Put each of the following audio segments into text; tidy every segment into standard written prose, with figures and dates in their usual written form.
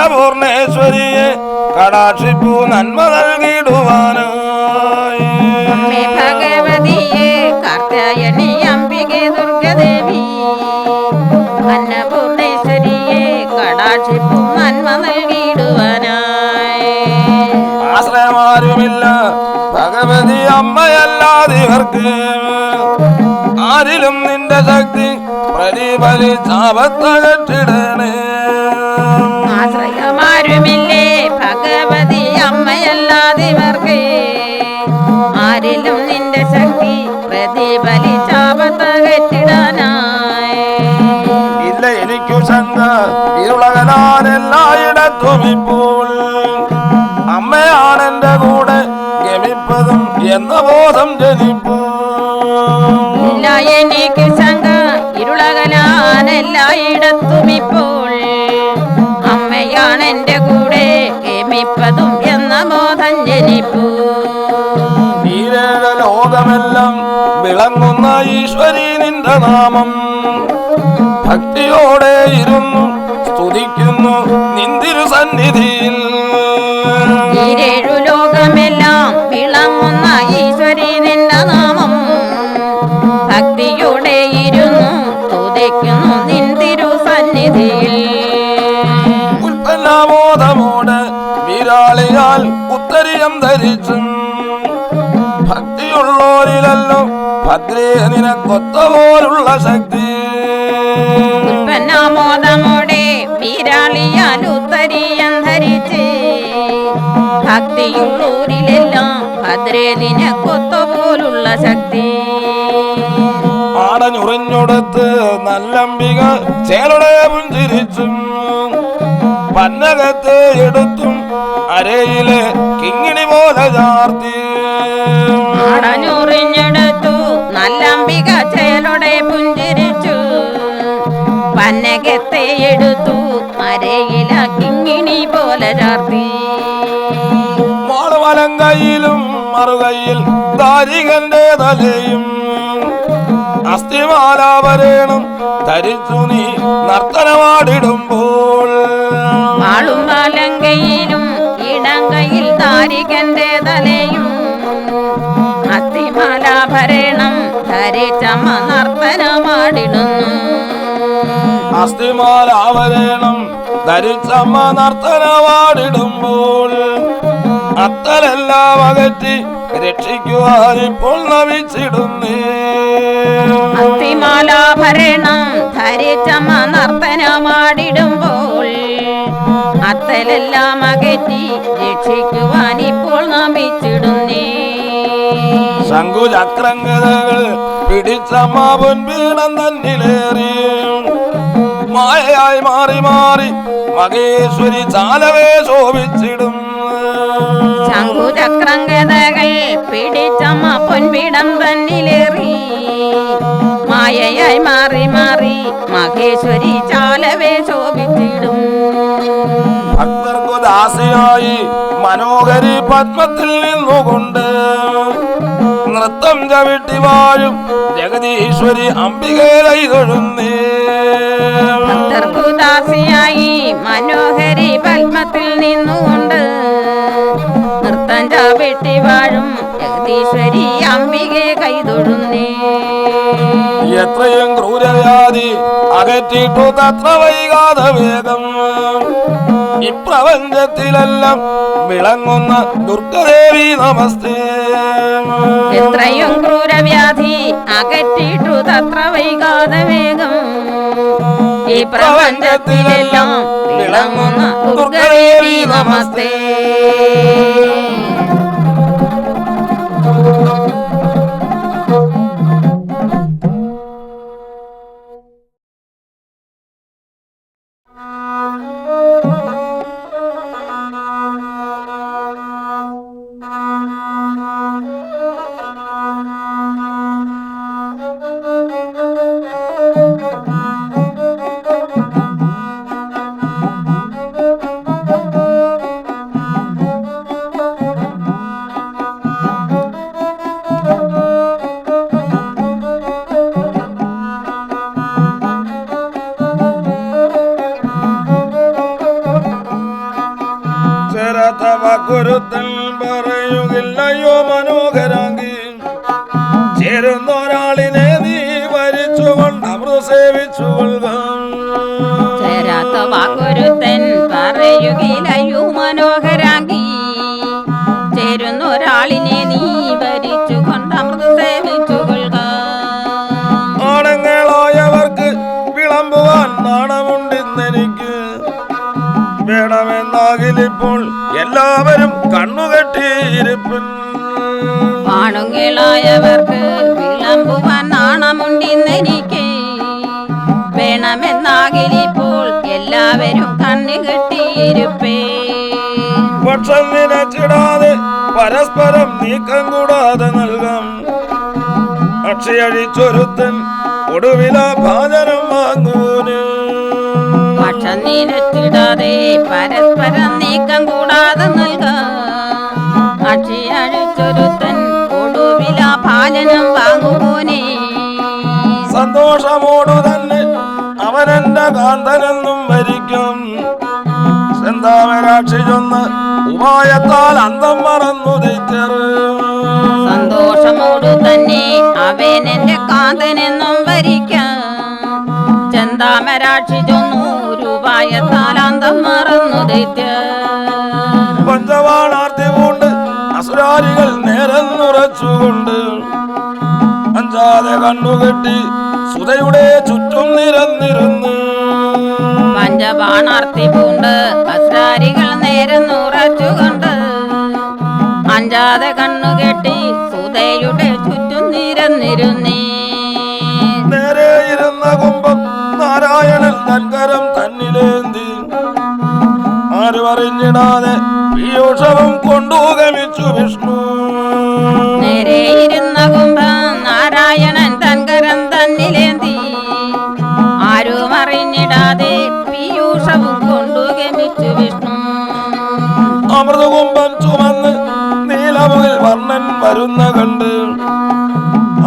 അന്നപൂർണേശ്വരിയെ കടാക്ഷിപ്പൂ നന്മ നൽകിയിടുവാനായി. ഭഗവതിയെ കാർത്യായനി അംബികെ ദുർഗദേവി അന്നപൂർണേശ്വരിയെ കടാക്ഷിപ്പൂ നന്മ നൽകിയിടുവാനായി. ആശ്രയമാരുമില്ല ഭഗവതി അമ്മയല്ലാതിവർക്ക്, ആരിലും നിന്റെ ശക്തി പ്രതിഫലിച്ചാപത്തകറ്റിടണേ. ആശ്രയമാരുമില്ലേ ഭഗവതി അമ്മയല്ലാതിവർക്ക്, ആരിലും നിന്റെ ശക്തി പ്രതിഫലിച്ചാപത്തകറ്റിടാനായി. ഇല്ല എനിക്കു ശങ്ക ഇരുളകലാൻ എല്ലായിടത്തും ഇപ്പോൾ അമ്മയാണെന്റെ കൂടെ ഗമിപ്പതും എന്ന ബോധം ജനിപ്പൂ. ഇല്ല എനിക്ക് ശങ്ക ഇരുളകലാൻ എല്ലായിടത്തും ഇപ്പോൾ അമ്മയാണ് എന്റെ കൂടെ ഗമിപ്പതും എന്ന ബോധം ജനിപ്പൂ. ഈരേഴ ലോകമെല്ലാം വിളങ്ങുന്ന ഈശ്വരി നിന്റെ നാമം ഭക്തിയോടെ ഇരുന്നു സ്തുതിക്കുന്നു നിന്തിരു സന്നിധിയിൽ. ഈരേഴു ലോകമെല്ലാം വിളങ്ങുന്ന ഈശ്വരി നിന്റെ നാമം ഭക്തിയോടെ ഇരുന്നു സ്തുതിക്കുന്നു നിന്തിരു സന്നിധിയിൽ. ഉൽപ്പന്നബോധമോടെ വിരാളിയാൽ ഉത്തരീയം ധരിച്ചും ഭക്തിയുള്ളോരിലല്ലോ ഭദ്രേ നിനക്കൊത്ത പോലുള്ള ശക്തി. ഉൽപ്പന്നബോധമോടെ വിരാളിയാൽ ഉത്തരീയം ധരിച്ച് ഭക്തിയുള്ളൂരിലെല്ലാം ഭദ്രേ നിനക്കൊത്ത പോലുള്ള ശക്തി. ആടഞ്ഞുറിഞ്ഞൊടുത്ത് നല്ലംബിക ചേരുടെ പുഞ്ചിരിച്ചും പന്നകത്തെ എടുത്തും അരയിലെ കിങ്ങിണി പോലെ ചാർത്തി. ആടഞ്ഞുറിഞ്ഞെടുത്തു നല്ലംബിക ചേരുടെ പുഞ്ചിരിച്ചു പന്നകത്തെ എടുത്തു അരയില കിങ്ങിണി പോലെ ചാർത്തി. മാളുവലം കയ്യിലും മറുകയിൽ ദാരികന്റെ തലയും അസ്ഥിമാലാഭരണം ധരിച്ചു നീ നർത്തനമാടിടുമ്പോൾ. മാളുമാലങ്കയിലും ഇടങ്കയിൽ ദാരികന്റെ തലയും അസ്ഥിമാലാഭരണം ധരിച്ചമ്മ നർത്തനമാടിടുന്നു. അസ്ഥിമാലാഭരണം ധരിച്ചമ്മ നർത്തനമാടിടുമ്പോൾ അത്തലെല്ലാം അകറ്റി രക്ഷിക്കുവാൻ ഇപ്പോൾ നമിച്ചിടുന്നേ. അസ്ഥിമാലാഭരണം ധരിച്ചമ്മ നർത്തനമാടിടുമ്പോൾ അത്തലെല്ലാം അകറ്റി രക്ഷിക്കുവാൻ ഇപ്പോൾ നമിച്ചിടുന്നേ. ശംഖുചക്രങ്കഥകൾ പിടിച്ചമ്മ പൊൻപീഠം തന്നിലേറി മായയായി മാറി മാറി മഹേശ്വരി ചാലവേ ശോഭിച്ചിടും. ശംഖുചക്രങ്കഥകൾ പിടിച്ചമ്മ പൊൻപീഠം തന്നിലേറി മായയായി മാറി മാറി മഹേശ്വരി ചാലവേ ശോഭിച്ചിടും. ഭക്തർക്കു ദാസിയായി മനോഹരി പത്മത്തിൽ നിന്നുകൊണ്ട് നൃത്തം ചവിട്ടി വാഴും ജഗദീശ്വരി അംബികേരൈ തൊഴുന്നേ. ഭക്തർക്കു ദാസിയായി മനോഹരി പത്മത്തിൽ നിന്നുകൊണ്ട് നൃത്തം ചവിട്ടി വാഴും ജഗദീശ്വരി അംബികെ കൈതൊടുന്നേ. എത്രയും ക്രൂരവ്യാധി അകറ്റിട്ടു തത്ര വൈകാതെ വേഗം ഇപ്രപഞ്ചത്തിലെല്ലാം വിളങ്ങുന്ന ദുർഗദേവി നമസ്തേ. എത്രയും ക്രൂരവ്യാധി അകറ്റിട്ടു തത്ര വൈകാതെ വേഗം ഈ പ്രപഞ്ചത്തിലെല്ലാം വിളങ്ങുന്ന ദുർഗദേവി നമസ്തേ. ചേരാത്ത വാക്കൊരുത്തൻ പറയുകില്ലയോ മനോഹരാങ്കി ചേരുന്നൊരാളിനെ നീ വരിച്ചുകൊണ്ട് അമൃത സേവിച്ചുകൊള്ളുക ചേരാത്ത വാക്കൊരുത്തൻ പറയുകില്ലയോ മനോഹരാങ്കി ചേരുന്നൊരാളിനെ നീ വരിച്ചുകൊണ്ട് അമൃത സേവിച്ചുകൊള്ളുക ആണുങ്ങളായവർക്ക് വിളമ്പുവാൻ നാണമുണ്ടെന്നെനിക്ക് വേണമെന്നാകിലിപ്പോൾ എല്ലാവരും കണ്ണുകെട്ടിയിരിപ്പൻ ആണുങ്ങളായവർക്ക് വിളമ്പുവാൻ നാണമുണ്ടെന്നെനിക്ക് വേണമെന്നാകിലിപ്പോൾ എല്ലാവരും കണ്ണുകെട്ടിയിരിപ്പേ പക്ഷം നിലച്ചിടാതെ പരസ്പരം നീക്കം കൂടാതെ നൽകാം അക്ഷയഴിച്ചൊരുത്തൻ ഒടുവില ഭാജനം വാങ്ങൂന് പക്ഷം നിലച്ചിടാതെ പരസ്പരം നീക്കം കൂടാതെ നൽകാം അക്ഷയഴിച്ചൊരുത്തൻ ഒടുവില ഭാജനം വാങ്ങുപോനെ സന്തോഷമോടു തന്നെ അവനെന്റെ കാന്തനെന്നും വരിക്കും സെന്താമരാക്ഷി ചൊന്ന് ഉപായത്താൽ അന്തം മറന്നു ദൈത്യർ സന്തോഷമോടു തന്നെ അവൻ എന്റെ കാന്തനെന്നും വരിക്കാം ചന്താമരാക്ഷി ചൊന്നു രൂപായത്താൽ അന്തം മറന്നു ദൈത്യർ പഞ്ചവാണാർത്തി പൂണ്ട് അസുരാരികൾ നേരെന്നുറച്ചുകൊണ്ട് അഞ്ചാതെ കണ്ണുകെട്ടി സുതയുടെ ചുറ്റും നിരന്നിരുന്ന് പഞ്ചബാണാർത്തി പൂണ്ട് അസ്രാരികൾ നേരെ നുറച്ചുകൊണ്ട് അഞ്ചാതെ കണ്ണുകെട്ടി സുതയുടെ ചുറ്റും നിരന്നിരുന്നേ നേരെ ഇരുന്ന കുംഭം നാരായണൻ തൻകരം തന്നിലേന്തി ആരും അറിഞ്ഞിടാതെ പീയൂഷവും കൊണ്ടു ഗമിച്ചു വിഷ്ണു നേരെ ഇരുന്ന കുംഭം നാരായണൻ തൻകരം തന്നിലേന്തി ആരും അറിഞ്ഞിടാതെ പീയൂഷവും കൊണ്ടു ഗമിച്ചു വിഷ്ണു അമൃതകുംഭം ചുമന്ന് നീലമുകിൽ വർണ്ണൻ വരുന്ന കണ്ട്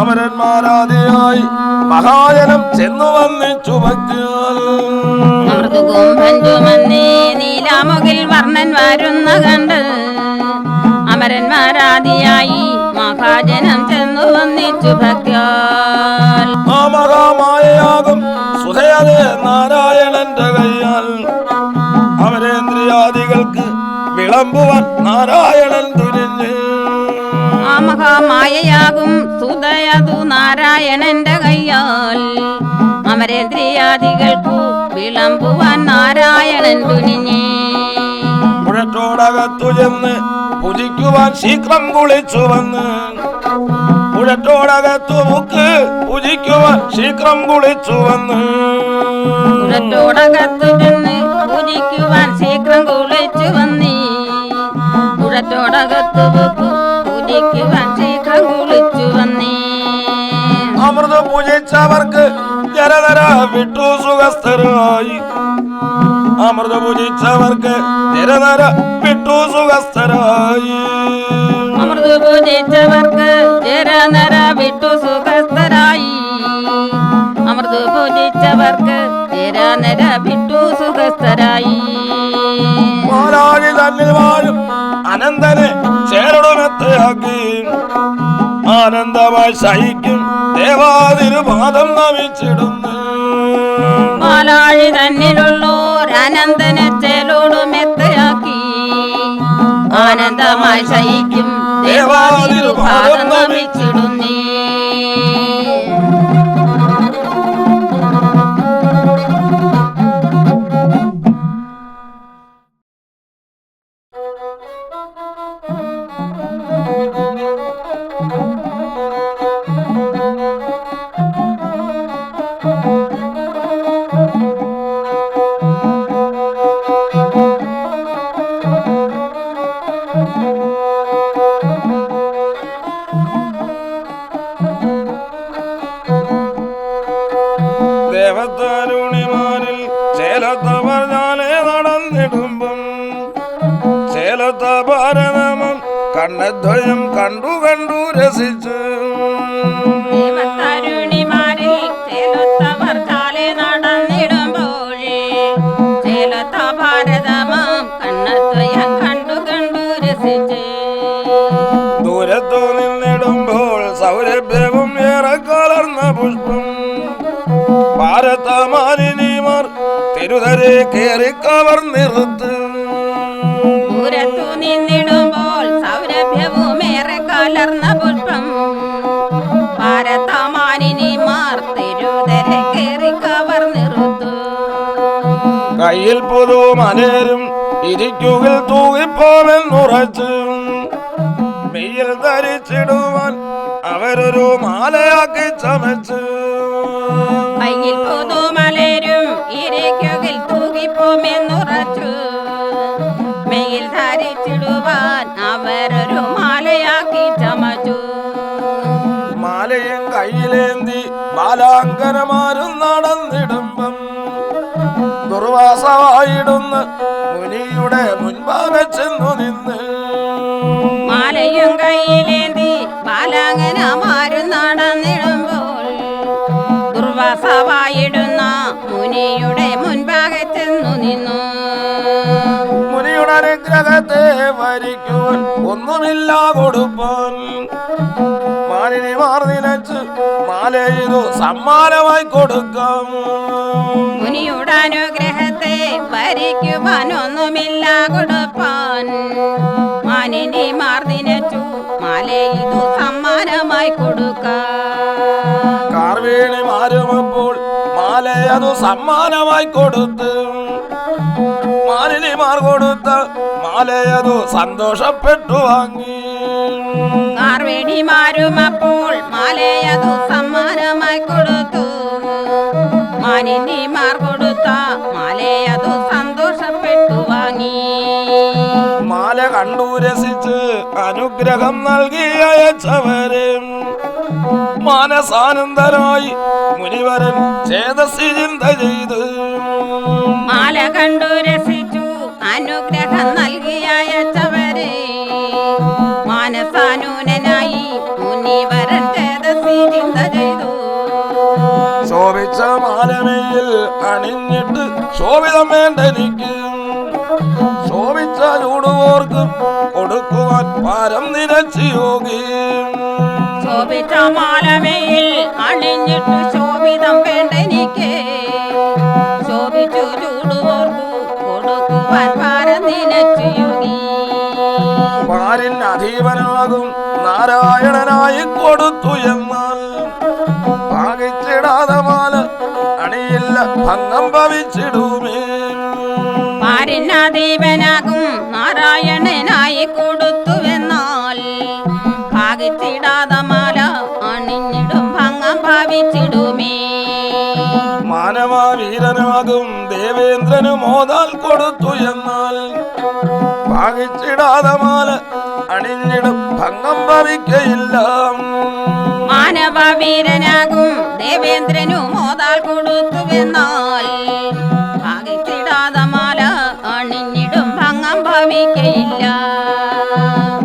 അമരന്മാരാദിയായി മഹാജനം ചെന്നു വന്നിച്ചു ഭക്തിയാൽ അമൃതകുംഭം ചുമന്നേ നീലാമുകിൽ വർണ്ണൻ വരുന്ന കണ്ട് അമരന്മാരാദിയായി മഹാജനം ചെന്നു വന്നിച്ചു ഭക്തിയാൽ ആ മഹാമായയാകും സുധയതേ നാരായണന്റെ കയ്യാൽ അമരേന്ദ്രിയാദികൾക്ക് വിളമ്പുവാൻ നാരായണൻ തുനിഞ്ഞ് ആ മഹാമായയാകും സുതയതു നാരായണന്റെ കയ്യാൽ അമരേന്ദ്രിയാദികൾക്കു വിളമ്പുവാൻ നാരായണൻ തുനിഞ്ഞേ പുഴറ്റോടകത്തു ചെന്ന് പൂജിക്കുവാൻ ശീഘ്രം കുളിച്ചു വന്ന് പുഴറ്റോടകത്തു മുക്ക് പൂജിക്കുവാൻ ശീഘ്രം കുളിച്ചു വന്ന് പുഴത്തോടകത്തു ചെന്ന് പൂജിക്കുവാൻ ശീഘ്രം കുളിച്ചു വന്നീ പുഴത്തോടകത്തു പൂജിക്കുവാൻ ശീഘ്രം കുളിച്ചു വന്നീ അമൃത പൂജിച്ചവർക്ക് ജരതര വിട്ടു സുഖസ്ഥരായി അമൃത പൂജിച്ചവർക്ക് ജരതര വിട്ടു സുഖസ്ഥരായി അമൃത പൂജിച്ചവർക്ക് ജരനര വിട്ടു സുഖസ്ഥരായി അമൃത പൂജിച്ചവർക്ക് ജരനര വിട്ടു സുഖസ്ഥരായി പാലാഴി തന്നിൽ വാഴും അനന്തനെ ചേരടുമെത്തയാക്കി ആനന്ദമായി സഹിക്കും ദേവാതിരുപാദം നമിച്ചിടുന്നു പാലാഴി തന്നിലുള്ളോരനന്തനെ ചേലോടുമെത്തയാക്കി ആനന്ദമായി സഹിക്കും ദേവാതിരുപാദം നമിച്ചിടുന്നേ ദേവതാരുണിമാരിൽ ചേലത്തവർ ഞാനേ നടന്നിടുമ്പം ചേലത്ത ഭാരതമം കണ്ണദ്വയം കണ്ടു കണ്ടു രസിച്ച് ദേവതരുണിമാരിൽ ചേലത്തവർ ചാലെ നടന്നിടുമ്പോൾ ചേലത്ത ഭാരതമാം കണ്ണദ്വയം കണ്ടു രസിച്ചേ. ദൂരത്തു നിന്നിടുമ്പോൾ സൗരഭ്യവും ഏറെ കലർന്ന പുഷ്പം ഭാരതമാലിനിമാർ തിരുതരെ കേറി കവർന്നിറുത്ത്. ദൂരത്തു നിന്നിടുമ്പോൾ സൗരഭ്യവും ഏറെ കലർന്ന പുഷ്പം ഭാരതമാലിനിമാർ തിരുതരെ കേറി കവർന്നിറുത്തു. കയ്യിൽ പുതുമലരും ഇരിക്കുകിൽ തൂകിപ്പോമെന്നുറച്ച് മെയ്യിൽ ധരിച്ചിടുവാൻ അവരൊരു മാലയാക്കി ചമച്ച്. കയ്യിൽ പുതുമലരും ഇരിക്കുകിൽ തൂകിപ്പോമെന്നുറച്ചു മെയ്യിൽ ധരിച്ചിടുവാൻ അവരൊരു മാലയാക്കി ചമച്ചു. മാലയും കയ്യിലേന്തി ബാലാങ്കനമാരും നടന്നിടുമ്പം ദുർവാസമായിടുന്ന മുനിയുടെ മുൻപാകെ ചെന്നു നിന്ന്. മാലയും കയ്യിലേന്തി ബാലാങ്കനമാരും നടന്നിടുമ്പോൾ ദുർവാസവായിടുന്ന മുനിയുടെ മുൻപാകെ ചെന്നു നിന്നു. മുനിയുടെ അനുഗ്രഹത്തെ വരിക്കുവാൻ ഒന്നുമില്ല കൊടുപ്പാൻ മാലിനിമാർ നിലച്ച് മാല ചെയ്തു സമ്മാനമായി കൊടുക്കാം. മുനിയുടെ അനുഗ്രഹത്തെ ഭരിക്കുവാൻ ഒന്നുമില്ല കൊടുപ്പാൻ മാലിനിമാർ നിലച്ചു മാല ചെയ്തു സമ്മാനമായി കൊടുക്കാം. കാർവേണിമാരുമപ്പോൾ മാല അത് സമ്മാനമായി കൊടുത്ത് മാലിനിമാർ കൊടുത്ത മാലയതു സന്തോഷപ്പെട്ടു വാങ്ങി. കാർവേണിമാരും അപ്പോൾ മാലയതു സമ്മാനമായി കൊടുത്തു മാലിനിമാർ കൊടുത്ത മാലയതു സന്തോഷപ്പെട്ടു വാങ്ങി. മാല കണ്ടു രസിച്ച് അനുഗ്രഹം നൽകി അയച്ചവരെ മാനസാനന്ദരായി മുനിവരൻ ചേതസി ചിന്ത ചെയ്ത്. മാല കണ്ടു രസിച്ചു അനുഗ്രഹം നൽകി അയച്ചവരെ മാനസാനൂനായി മുനിവരൻ ചേതസി ചിന്ത ചെയ്തു. ശോഭിച്ച മാലമയിൽ അണിഞ്ഞിട്ട് ശോഭിതം വേണ്ടെനിക്ക് ശോഭിച്ച ചൂടുവോർക്ക് കൊടുക്കുവാൻ പാരം നിരച്ച് യോഗി. ശോഭിച്ച മാലമയിൽ അണിഞ്ഞിട്ട് ശോഭിതം വേണ്ടെനിക്ക് ശോഭിച്ചു ചൂടുവോർക്കു കൊടുക്കുവാൻ പാരം നിരച്ച് യോഗി. പാരിൻ അധീപനാകും നാരായണനായി കൊടുത്തു എന്നാൽ ഭാഗിച്ചിടാതെ മാല അണിയില്ല ഭംഗം ഭവിച്ചിടുമേ. പാരിനാദീപനാകും നാരായണനായി കൊടുത്തുവെന്നാൽ ഭാഗിച്ചിടാതെ മാല അണിഞ്ഞിടും ഭംഗം ഭാവിച്ചിടുമേ. മാനവീരനാകും ദേവേന്ദ്രനു മോദാൽ കൊടുത്തു എന്നാൽ ഭാഗിച്ചിടാതെ മാല അണിഞ്ഞിടും ഭംഗം ഭവിക്കയില്ല. മാനവീരനാകും ദേവേന്ദ്രനു മോദാൽ കൊടുത്തുവെന്നാൽ ഭാഗിച്ചിടാതെ മാല അണിഞ്ഞിടും ഭംഗം ഭവിക്കയില്ല.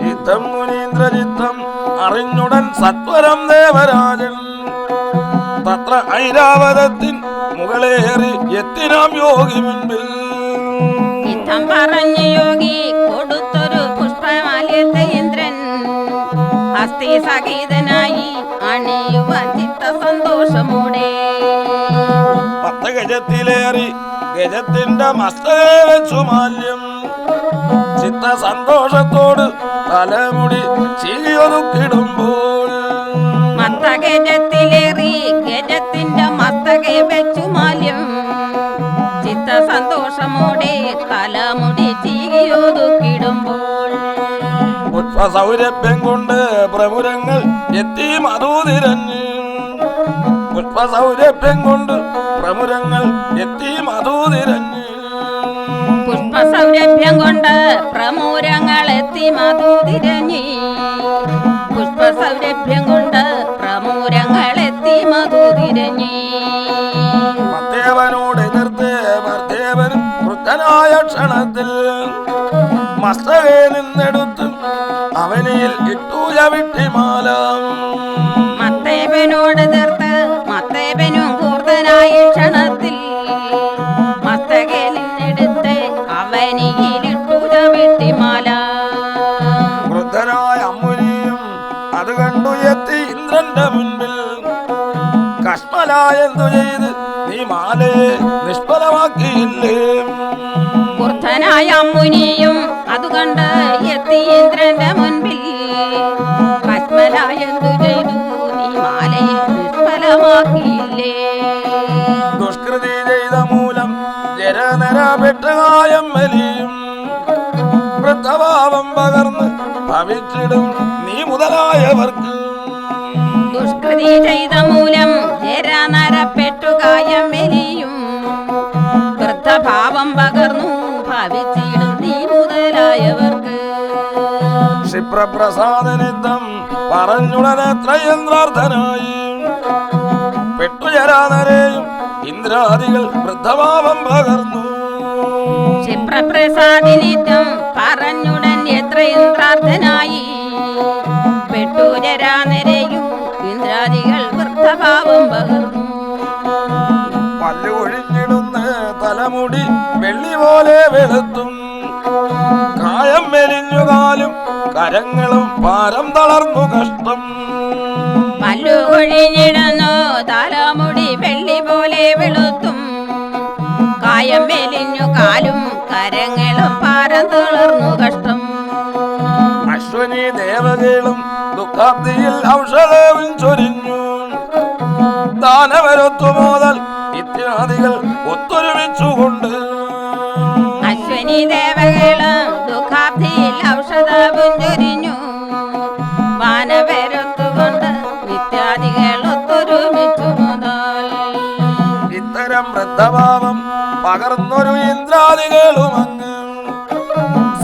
ചിത്തം മുനീന്ദ്രചിത്തം അറിഞ്ഞുടൻ സത്വരം ദേവരാജൻ തത്ര ഐരാവതത്തിൻ മുകളേറി എത്തിനാം യോഗി മുൻപിൽ. ചിത്തം പറഞ്ഞ യോഗി കൊടുത്തൊരു പുഷ്പമാല്യത്തെ ഇന്ദ്രൻ ഹസ്തി സഹിതനായി അണിയുവാൻ ചിത്ത സന്തോഷമോടെ. 10 ഗജത്തിലേറി ഗജത്തിന്റെ മസ്തകെ വെച്ചു മാല്യം ചിത്ത സന്തോഷത്തോട് തലമുടി ചീകിയൊതുക്കിടുമ്പോൾ. ഗജത്തിലേറി ഗജത്തിന്റെ മസ്തകെ വെച്ചു മാല്യം ചിത്ത സന്തോഷമോടെ തലമുടി ചീകിയൊതുക്കിടുമ്പോൾ. പുഷ്പസൗരഭ്യം കൊണ്ട് പ്രമുരങ്ങൾ എത്തി മധുതിരഞ്ഞ് പുഷ്പസൗരഭ്യം കൊണ്ട് പ്രമുരങ്ങൾ എത്തി മധുതിരഞ്ഞ്. പുഷ്പസൗരഭ്യം കൊണ്ട് പ്രമുരങ്ങൾ എത്തി മധുതിരഞ്ഞ് പുഷ്പസൗരഭ്യം കൊണ്ട് പ്രമുരങ്ങൾ എത്തി മധുതിരഞ്ഞ്. മത്തേവനോട് എതിർത്ത് മർദ്ദേവൻ വൃദ്ധനായ ക്ഷണത്തിൽ മസ്തകെ നിന്നെടുത്ത് അവനിൽ ഇട്ടു ചവിട്ടിമാല. മത്തേവനോട് എതിർത്ത് മത്തേവനും കൂർത്തനായ ക്ഷണത്തിൽ മസ്തകെ നിന്നെടുത്ത് അവനിൽ ഇട്ടു ചവിട്ടിമാല. എന്തു ചെയ്ത് നീ മാലയെ നിഷ്ഫലമാക്കിയില്ലേ? വൃദ്ധനായ മുനിയും അതുകണ്ട് എത്തി ഇന്ദ്രന്റെ മുൻപിൽ. പത്മനായെന്തു ചെയ്തു നീ മാലയെ നിഷ്ഫലമാക്കിയില്ലേ? ദുഷ്കൃതി ചെയ്ത മൂലം ജരനര പെട്ടുകായം വലിയും. വൃദ്ധഭാവം പകർന്ന് ഭവിച്ചിടും നീ മുതലായവർക്ക്. ദുഷ്കൃതി ചെയ്ത മൂലം ജരനരപ്പെട്ടുകായം വലിയും. വൃദ്ധഭാവം പകർന്നു ഭവിച്ചിടും നീ മുതലായവർക്ക്. ക്ഷിപ്രപ്രസാദനിത്തം പറഞ്ഞുടനെത്രയെന്ത്രാർത്ഥനായി. പെട്ടുചരാനരെയും ഇന്ദ്രാദികൾ വൃദ്ധഭാവം പകർന്നു. ക്ഷിപ്രപ്രസാദിനിത്യം പറഞ്ഞുടൻ എത്രയും പ്രാർത്ഥനായി. പെട്ടുചരാനരെയും ഇന്ദ്രാദികൾ വൃദ്ധഭാവം പകർന്നു. പല്ലു ഒഴിഞ്ഞിടുന്ന തലമുടി വെള്ളി പോലെ വെളുത്തും. കായം മെലിഞ്ഞുകാലും കരങ്ങളും പാരം തളർന്നു കഷ്ടം. പല്ലു ഒഴിഞ്ഞിടുന്നു തലമുടി വെള്ളി പോലെ വെളുത്തും. കായം മെലിഞ്ഞു കാലും കരങ്ങളും പാരം തളർന്നു കഷ്ടം. അശ്വനി ദേവതകളും ദുഃഖാബ്ദിയിൽ ഔഷധവും ചൊരിഞ്ഞു. ദാനവരൊത്തു മുതൽ ഇത്യാദികൾ ഒത്തൊരുമിച്ചുകൊണ്ട്. അശ്വനി ദേവകളും ദുഃഖാബ്ദിയിൽ ഔഷധവും ചൊരിഞ്ഞു. വാനവരൊത്തുകൊണ്ട് ഇത്യാദികൾ ഒത്തൊരുമിച്ചു മുതൽ. ഇത്തരം വൃദ്ധഭാവം പകർന്നൊരു ഇന്ദ്രാദികളുമങ്ങ്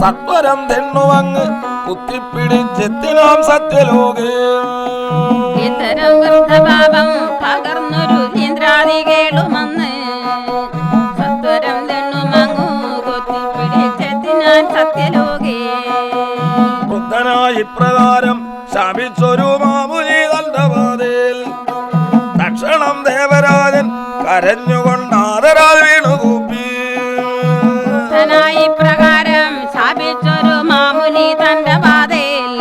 സത്വരം തെണ്ണുവങ്ങ് കുത്തിപ്പിടിച്ചെത്തിനാം സത്യലോകേ. ഇത്തരം വൃദ്ധഭാവം പകർന്നൊരു ഇന്ദ്രാദികളുമന്ന് സത്വരം തെണ്ണുമങ്ങു കൊത്തിപ്പിടിച്ചെത്തിനാൻ സത്യലോകേ. വൃദ്ധനായി ഇപ്രകാരം ശാപിച്ചൊരു മാമുനി തന്റെ പാതയിൽ തക്ഷണം ദേവരാജൻ കരഞ്ഞുകൊണ്ടാദരാൽ വീണുകൂപ്പി. പ്രകാരം ശാപിച്ചൊരു മാമുനി തന്റെ പാതയിൽ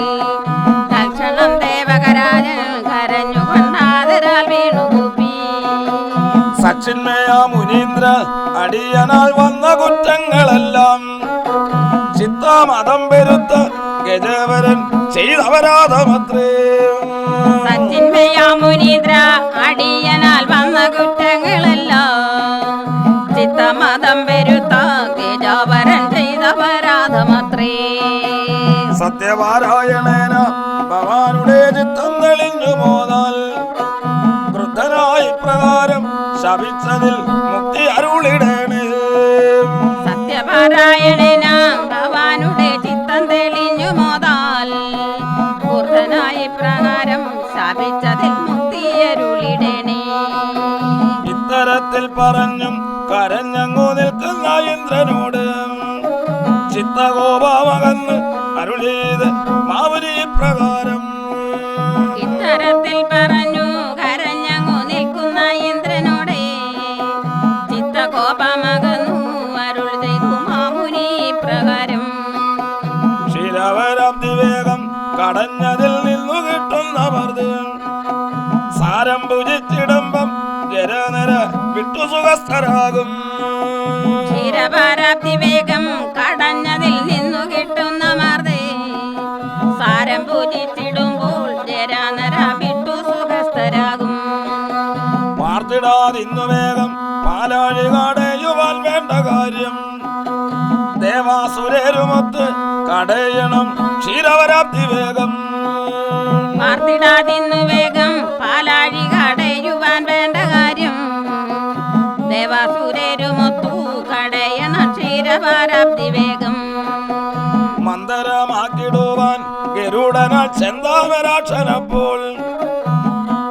തക്ഷണം ദേവകരാജൻ കരഞ്ഞുകൊണ്ടാദരാൽ വീണുകൂപ്പി. സച്ചിന്മയ മുനീന്ദ്ര അടിയനാൽ വന്ന കുറ്റങ്ങളെല്ലാം ചിത്താമതം പെരുത്ത ഗജവരൻ ചെയ്തപരാധമത്രേ. സച്ചിന്മയ മുനീന്ദ്ര അടിയനാൽ വന്ന കുറ്റങ്ങളെല്ലാം ചിത്തമതം പെരുത്ത ഗജവരൻ ചെയ്തപരാധമത്രേ. സത്യപാരായണേന ഭഗവാനുടെ ചിത്തം തെളിഞ്ഞു പോതാൽ വൃദ്ധനായി പ്രകാരം ശപിച്ചതിൽ മുക്തി അരുളിടണേ. സത്യപാരായണന ഭഗവാനുടെ ചിത്തം തെളിഞ്ഞു മോതാൽ വൃദ്ധനായി പ്രകാരം ശപിച്ചതിൽ മുക്തി അരുളിടണേ. ഇത്തരത്തിൽ പറഞ്ഞും കരഞ്ഞങ്ങു നിൽക്കുന്ന ഇന്ദ്രനോട് ചിത്തകോപമകന്ന് അരുളീത് മാവുരി പ്രകാരം. ഇത്തരത്തിൽ പറഞ്ഞു കരഞ്ഞങ്ങു നിൽക്കുന്ന ഇന്ദ്രനോടെ ചിത്തകോപമകന്നു അരുൾ ചെയ്തു മാമുനി പ്രകാരം. ശിരവരാബ്ദിവേഗം കടഞ്ഞതിൽ നിന്നു കിട്ടുന്ന മർദ്ദം സാരം ഭുജിച്ചിടുമ്പം ജരനര വിട്ടു സുഖസ്ഥരാകും. ക്ഷീരഭാരാബ്ദി വേഗം കടഞ്ഞതിൽ നിന്നു കിട്ടുന്ന മർദ്ദേ സാരം പൂജിച്ചിടുമ്പോൾ ജരാനര വിട്ടു സുഖസ്ഥരാകും. പാർത്തിടാതിന്നു വേഗം പാലാഴി കടയുവാൻ വേണ്ട കാര്യം ദേവാസുരരുമൊത്ത് കടയണം ക്ഷീരവരാബ്ദി വേഗം. പാർത്തിടാതിന്നു വേഗം പാലാഴി കടയുവാൻ വേണ്ട കാര്യം ദേവാസുരരുമൊത്തു കടയണം ക്ഷീരഭാരാബ്ദി വേഗം. മന്ദരമാക്കിടുവാൻ ഗരുഡനാൽ ചെന്താമരാക്ഷനപ്പോൾ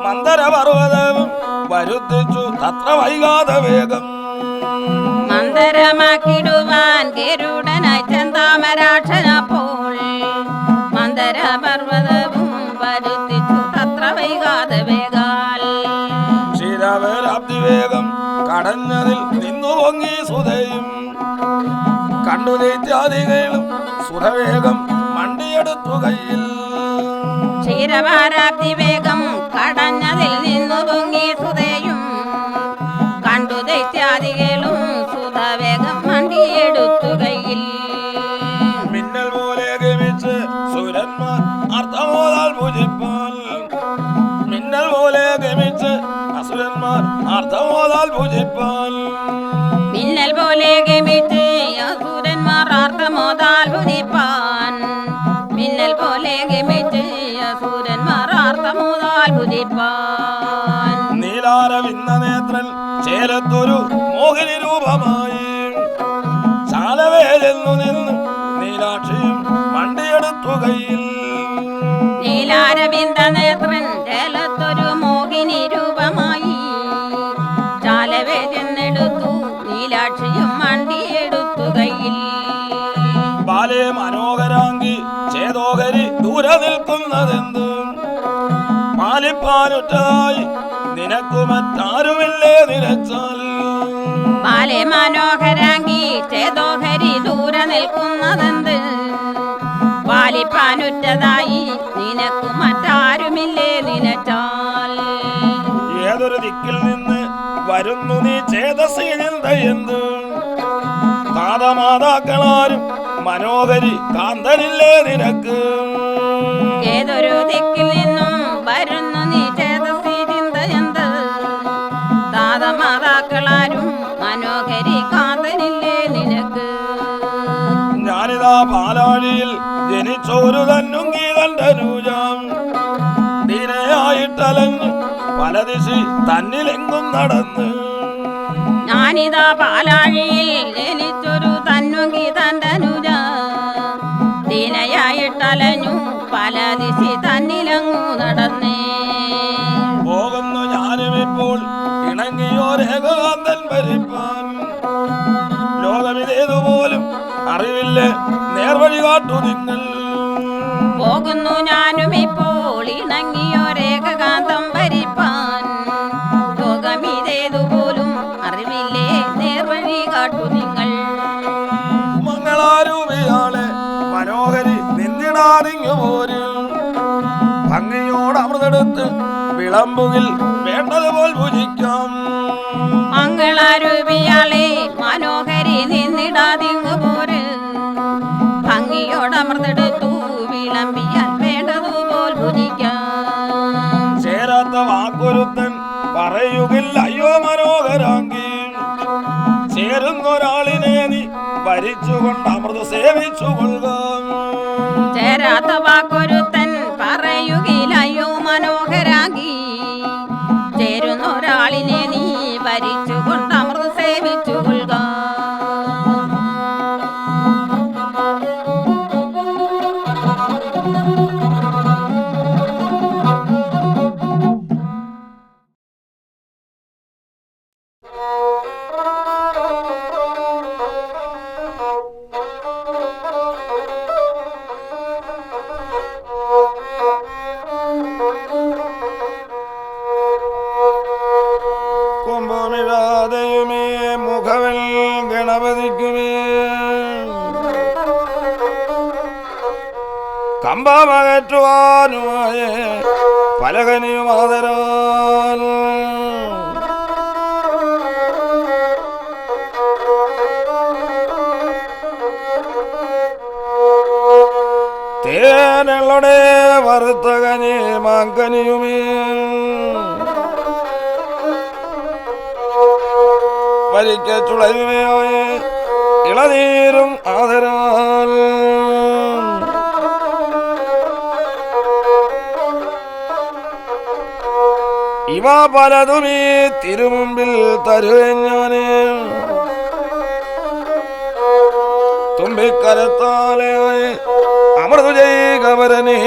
മന്ദരപർവ്വതവും വരുത്തിച്ചു തത്ര വൈകാതെ വേഗം. മന്ദരമാക്കിടുവാൻ ഗരുഡനായി ചെന്താമരാക്ഷനപ്പോൾ മന്ദരപർവ്വതവും വരുത്തിച്ചു തത്ര വൈകാതെ വേഗാൽ. ക്ഷീരവരാബ്ദി വേഗം കടഞ്ഞതിൽ നിന്നു പൊങ്ങി സുധയും കണ്ടു നീറ്റാദികളും സുധവേഗം മണ്ടിയെടുത്തു കയ്യിൽ. ക്ഷീരഭാരാബ്ദി വേഗം കടഞ്ഞതിൽ നിന്നു പൊങ്ങി സുതയും അസുരന്മാരാർത്ഥമോതാൽ ഭുജിപ്പാൻ മിന്നൽ പോലെ ഗമിച്ച് അസുരന്മാരാർത്ഥമോതാൽ ഭുജിപ്പാൻ നീലാരവിന്ന നേത്രൻ ചേലത്തൊരു മോഹിനി രൂപമായി ചാലവേ ചെന്നു നിന്ന് നീലാക്ഷിയും വണ്ടിയെടുത്തു കയ്യിൽ നീലാരവിന്ദ നേത്രൻ ചേലത്തൊരു മോഹിനി രൂപമായി ചാലവേ ചെന്നെടുത്തു നീലാക്ഷിയും വണ്ടിയെടുത്തു കയ്യിൽ ബാലേ മനോഹരാങ്കി ചേതോഹരി ദൂരെ നിൽക്കുന്നതെന്ത് പാലിപ്പാനുറ്റായി നിനക്കു മറ്റാരുമില്ലേ നിലച്ചാൽ ബാലെ മനോഹരാങ്കി ചേതോഹരി ദൂരെ നിൽക്കുന്നതെന്ത് പാലിപ്പാനുറ്റതായി നിനക്കു മറ്റാരുമില്ലേ നിലച്ചാൽ ഏതൊരു ദിക്കിൽ നിന്ന് വരുന്നു നീ ചേതസി ചിന്തയെന്ത് താതമാതാക്കളാരും മനോഹരി കാന്തനില്ലേ നിനക്ക് ഏതൊരു ദിക്കിൽ നിന്നും വരുന്നു നീ ചേതസി ചിന്തയെന്ത് താതമാതാക്കളാരും മനോഹരി കാന്തനില്ലേ നിനക്ക് ഞാനിതാ പാലാഴിയിൽ ജനിച്ചോരു തന്നുങ്കി കണ്ടനൂജാം ദിനയായിട്ടലഞ്ഞ് പല ദിശി തന്നിലെങ്കും നടന്ന് ഞാനിതാ പാലാഴിയിൽ ജനിച്ചൊരു തന്നുങ്കി തണ്ടനുജ ദീനയായിട്ടലഞ്ഞു പല ദിശി തന്നിലങ്ങു നടന്നേ പോകുന്നു ഞാനും ഇപ്പോൾ ഇണങ്ങിയോരേകാന്തൻ ഭരിപ്പാൻ ലോകമിതേതുപോലും അറിവില്ലേ നേർവഴി കാട്ടു നിങ്ങൾ പോകുന്നു ഞാനും ഇപ്പോൾ ഇണങ്ങിയൊരേകാന്തം ഭരിപ്പാൻ ലോകമിതേതുപോലും അറിവില്ലേ നേർവഴി കാട്ടു നിങ്ങൾ മംഗളാരൂപിയാളെ മനോഹരി നിന്നിടാതിങ്ങു പോരും ഭംഗിയോട് അമൃതെടുത്ത് വിളമ്പുകിൽ വേണ്ടതുപോൽ ഭുജിക്കാം മംഗളാരൂപിയാളെ മനോഹരി നിന്നിടാതിങ്ങു പോര് ഭംഗിയോടമർന്നെടുത്തു വിളമ്പിയാൽ വേണ്ടതുപോൽ ഭുജിക്കാം ചേരാത്ത വാക്കൊരുത്തൻ പറയുകില്ല അയ്യോ മനോഹരാങ്കി ചേരുന്നൊരാളിനെ നീ ഭരിച്ചുകൊണ്ട് അമൃത് സേവിച്ചു കൊള്ളുക ചേരാത്ത വാക്കൊരുത്തൻ പറയുകില്ലയോ മനോഹരാങ്കി ചേരുന്നൊരാളിനെ നീ ഭരിച്ചുകൊണ്ട് അമൃത് സേവിച്ചു കൊള്ളുക കുംഭമിഴാതെയുമേ മുഖവൽ ഗണപതിക്കുമേ കമ്പമകറ്റുവാനുമായ പലകനിയുമാതരാൽ തേനുകളുടെ വറുത്തകനി മാങ്കനിയുമേ വരിക്കുളയുമേ ഇളനീരും ആദരാൽ ഇവ പലതുമീ തിരുമുമ്പിൽ തരുവഞ്ഞാന് തുമ്പിക്കരത്താലെ അമൃതു ജൈകവരനേ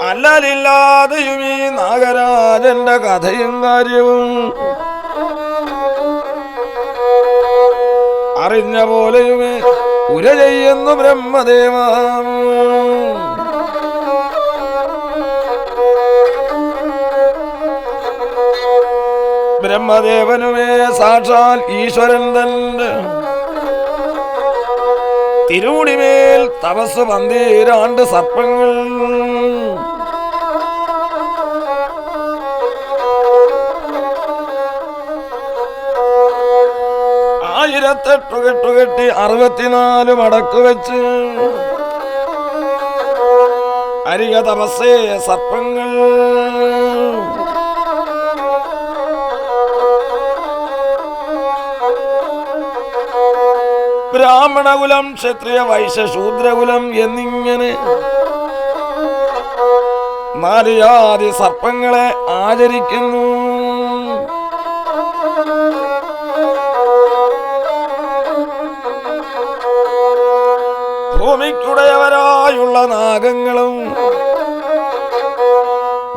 അല്ലലില്ലാതെയും ഈ നാഗരാജന്റെ കഥയും കാര്യവും അറിഞ്ഞ പോലെയുമേ ഉര ചെയ്യുന്നു ബ്രഹ്മദേവ ബ്രഹ്മദേവനുമേ സാക്ഷാൽ ഈശ്വരൻ തന്റെ തിരുമുടിമേൽ തപസ് പന്തീരാണ്ട് സർപ്പങ്ങൾ കെട്ടുകെട്ടി 64 മടക്കു വെച്ച് അരിക തപസ്സേ സർപ്പങ്ങൾ ബ്രാഹ്മണകുലം, ക്ഷത്രിയ, വൈശ്യ, ശൂദ്രകുലം എന്നിങ്ങനെ 4 ജാതി സർപ്പങ്ങളെ ആചരിക്കുന്നു. ഭൂമിക്കുടയവരായുള്ള നാഗങ്ങളും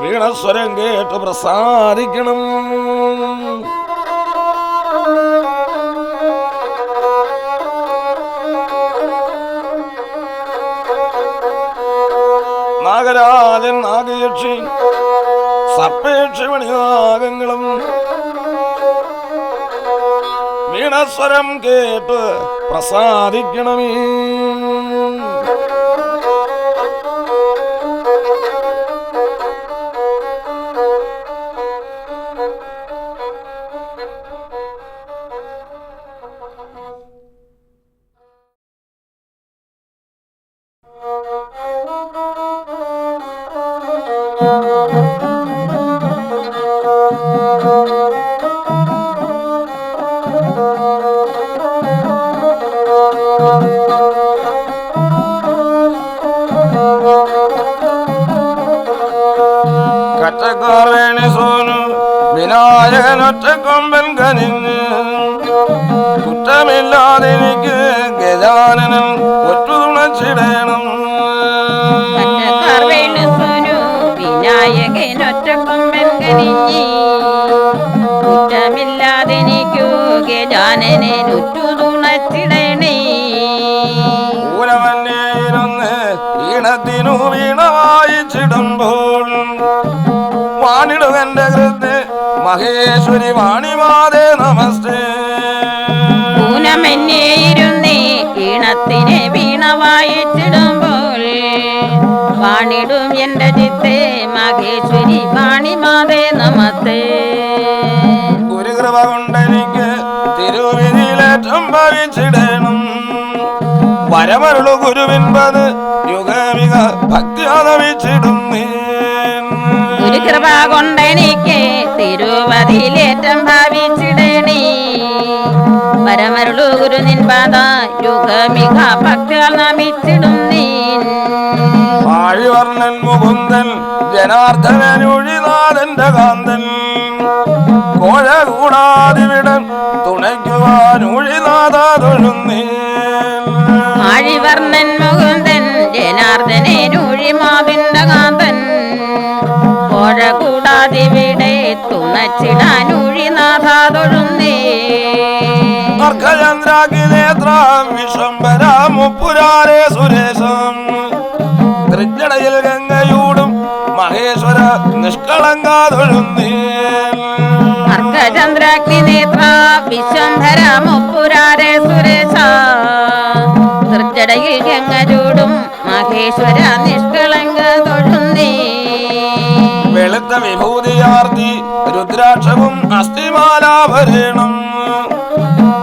വീണസ്വരം കേട്ട് പ്രസാദിക്കണം. നാഗരാജൻ, നാഗയക്ഷി, സർപ്പേക്ഷി, മണിനാഗങ്ങളും വീണസ്വരം കേട്ട് പ്രസാദിക്കണമേ. കറ്റക്കാർവേണി സോനു വിനായകനൊറ്റക്കൊമ്പൻ കനിഞ്ഞ് കുറ്റമില്ലാതെനിക്ക് ഗജാനനൻ ഒറ്റുതുണച്ചിടണം. വിനായകനൊറ്റക്കൊമ്പൻ കനിഞ്ഞ് കുറ്റമില്ലാതെനിക്കു ഗജാനനെ ഒറ്റുതുണച്ചിടണേ. ഊരമന്നേയിരുന്ന് ഈണത്തിനു വീണ വായിച്ചിടുമ്പോൾ വാണിടുകന്റെ കൃത്യ മഹേശ്വരി വാണിമാതേ നമസ്തേ. ഊനമെന്നേയിരുന്നേ ഈണത്തിനെ വീണ വായിച്ചിടുമ്പോൾ വാണിടും എന്റെ ചിത്തേ മഹേശ്വരി വാണിമാതേ നമസ്തേ. ഗുരുകൃപ കൊണ്ടെനിക്ക് തിരുവിധിയിലേറ്റം ഭവിച്ചിടണം. വരമരുളു ഗുരുവിൻപത് യുഗമിക ഭക്തിയാദവിച്ചിടും. ഗുരുകൃപ കൊണ്ടെനിക്ക് തിരുവതിയിലേറ്റം ഭാവിച്ചിടണേ. പരമരുളു ഗുരു നിൻപാദ യുഗമിക ഭക്തിയാൽ നമിച്ചിടും നീ. ആഴിവർണ്ണൻ മുകുന്ദൻ ജനാർദ്ദനൊഴിനാഥന്റെ കാന്തൻ കോഴ കൂടാതിവിടൻ തുണയ്ക്കുവാൻ ഒഴിനാഥ തൊഴുന്നേ. ആഴിവർണ്ണൻ മുകുന്ദൻ ജനാർദ്ദനൊഴിമാവിന്റെ കാന്തൻ കോഴ കൂടാതിവിടെ തുണച്ചിടാൻ ഒഴിനാഥ തൊഴുന്നേ. അർക്കചന്ദ്രാഗ്നിനേത്ര വിശ്വംഭര മുപ്പുരാരേ സുരേശം തൃജടയിൽ ഗംഗയൂടും മഹേശ്വര നിഷ്കളങ്കാതൊഴുന്നേ. അർക്കചന്ദ്രാഗ്നിനേത്ര വിശ്വംഭര മുപ്പുരാരേ സുരേശ തൃജടയിൽ ഗംഗയൂടും മഹേശ്വര നിഷ്കളങ്ക തൊഴുന്നേ. വെളുത്ത വിഭൂതിയാർത്തി രുദ്രാക്ഷവും അസ്ഥിമാലാഭരണം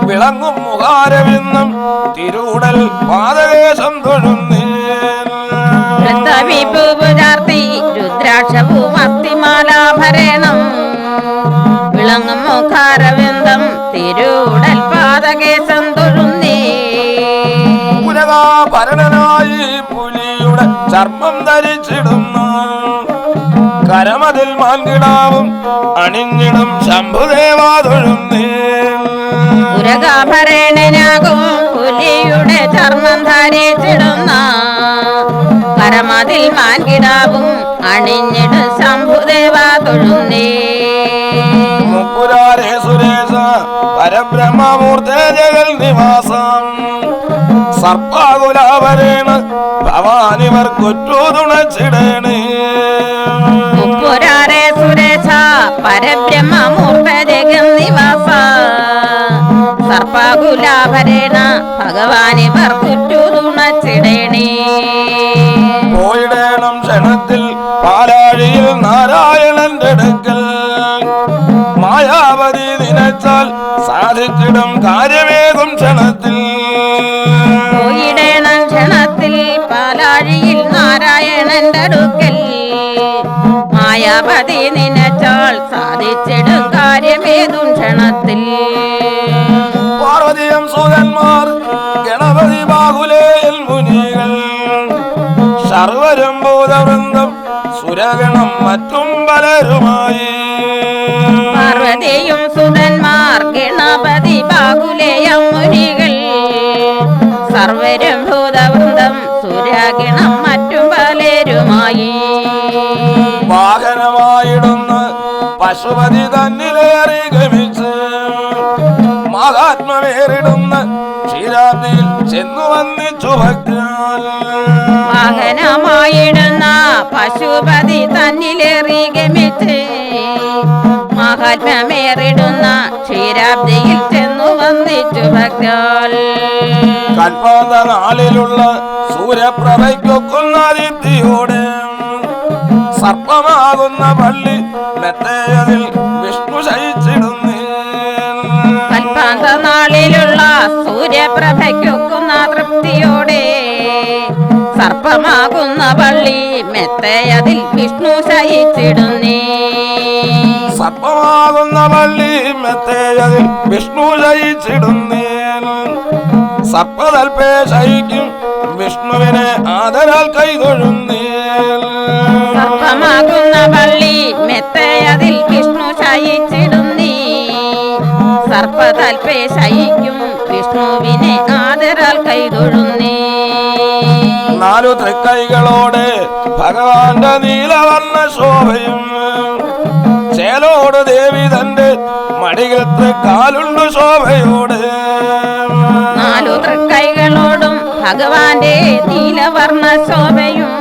വിളങ്ങും മുഖാരവിന്നം തിരൂടൽ പാദകേശം തൊഴുന്നേ. വിഭൂപുരാർത്തി രുദ്രാക്ഷവും അസ്ഥിമാലാഭരണം വിളങ്ങും മുഖാരവിന്ദം തിരൂടൽ പാദകേശം തൊഴുന്നേ. പുരകാഭരണനായി പുലിയുടെ ചർമ്മം ധരിച്ചിടുന്നു കരമതിൽ മാൻകിടാവും അണിഞ്ഞിടും ശംഭുദേവാ തൊഴുന്നേ. പുരകാഭരണനാകും പുലിയുടെ ചർമ്മം ധരിച്ചിടുന്ന കരമതിൽ മാൻകിടാവും അണിഞ്ഞിടും ശംഭുദേവാ തൊഴുന്നേ. മുപ്പുരാരേ സുരേശ പരബ്രഹ്മമൂർത്തേ ജഗൽ നിവാസം സർപ്പാകുലാഭരേണ ഭവാനിവർ കൊറ്റു തുണച്ചിടണേ. മുപ്പുരാരേ സുരേശ പരബ്രഹ്മമൂർത്ത ജഗൽ നിവാസ സർപ്പാകുലാഭരേണ ഭഗവാനിവർ കൊറ്റു തുണച്ചിടണേ. പോയിടേണം ക്ഷണത്തിൽ പാലാഴിയിൽ നാരായണന്റെ അടുക്കൽ മായാവതി നിനച്ചാൽ സാധിച്ചിടും കാര്യമേകും ക്ഷണത്തിൽ. പോയിടേണം ക്ഷണത്തിൽ പാലാഴിയിൽ നാരായണന്റെ അടുക്കൽ മായാവതി നിനച്ചാൽ സാധിച്ചിടും കാര്യമേതും ക്ഷണത്തിൽ. പാർവതിയും സുതന്മാർ ഗണപതി സൂര്യഗണം മറ്റും പലരുമായി പാർവതിയും സുതന്മാർ ഗണപതി ബാഹുലേയം മുനികൾ സർവരും ഭൂതവൃന്ദം സൂര്യഗണം മറ്റും പലരുമായി വാഹനമായിടുന്ന പശുപതി തന്നിലേറി ഗമിച്ച് മഹാത്മവേറിടുന്ന ക്ഷീരാബ്ദിയിൽ ചെന്നു വന്നിച്ചു ഭക്തൻ വാഹനമായിടുന്ന പശുപതി തന്നിലേറി ഗമിച്ച് മഹാത്മ്യമേറിടുന്ന ക്ഷീരാബ്ദിയിൽ ചെന്നു വന്നിച്ചു ഭക്തൻ കൽപ്പാന്ത നാളിലുള്ള സൂര്യപ്രഭയ്ക്കൊക്കുന്ന ദീപ്തിയോടെ സർപ്പമാകുന്ന പള്ളി മെത്തയതിൽ വിഷ്ണു ശയിച്ചിടുന്നേ കൽപ്പാന്ത നാളിലുള്ള സൂര്യപ്രഭയ്ക്കൊക്കുന്ന തൃപ്തിയോടെ സർപ്പമാകുന്ന പള്ളി മെത്തയതിൽ വിഷ്ണു ശയിച്ചിടുന്നേ സർപ്പമാകുന്ന പള്ളി മെത്തയതിൽ വിഷ്ണു ശയിച്ചിടുന്നേ സർപ്പതൽപേ ശയിക്കും വിഷ്ണുവിനെ ആദരാൽ കൈതൊഴുന്നേ സർപ്പമാകുന്ന പള്ളി മെത്തയതിൽ വിഷ്ണു ശയിച്ചിടുന്നേ സർപ്പതൽപേ ശയിക്കും വിഷ്ണുവിനെ ആദരാൽ കൈതൊഴുന്നേ നാലു തൃക്കൈകളോടെ ഭഗവാന്റെ നീലവർണ്ണ ശോഭയും ചേലോട് ദേവി തന്റെ മടിയിൽ തൃക്കാലുണ്ട് ശോഭയോടെ നാലു തൃക്കൈകളോടും ഭഗവാന്റെ നീലവർണ്ണ ശോഭയും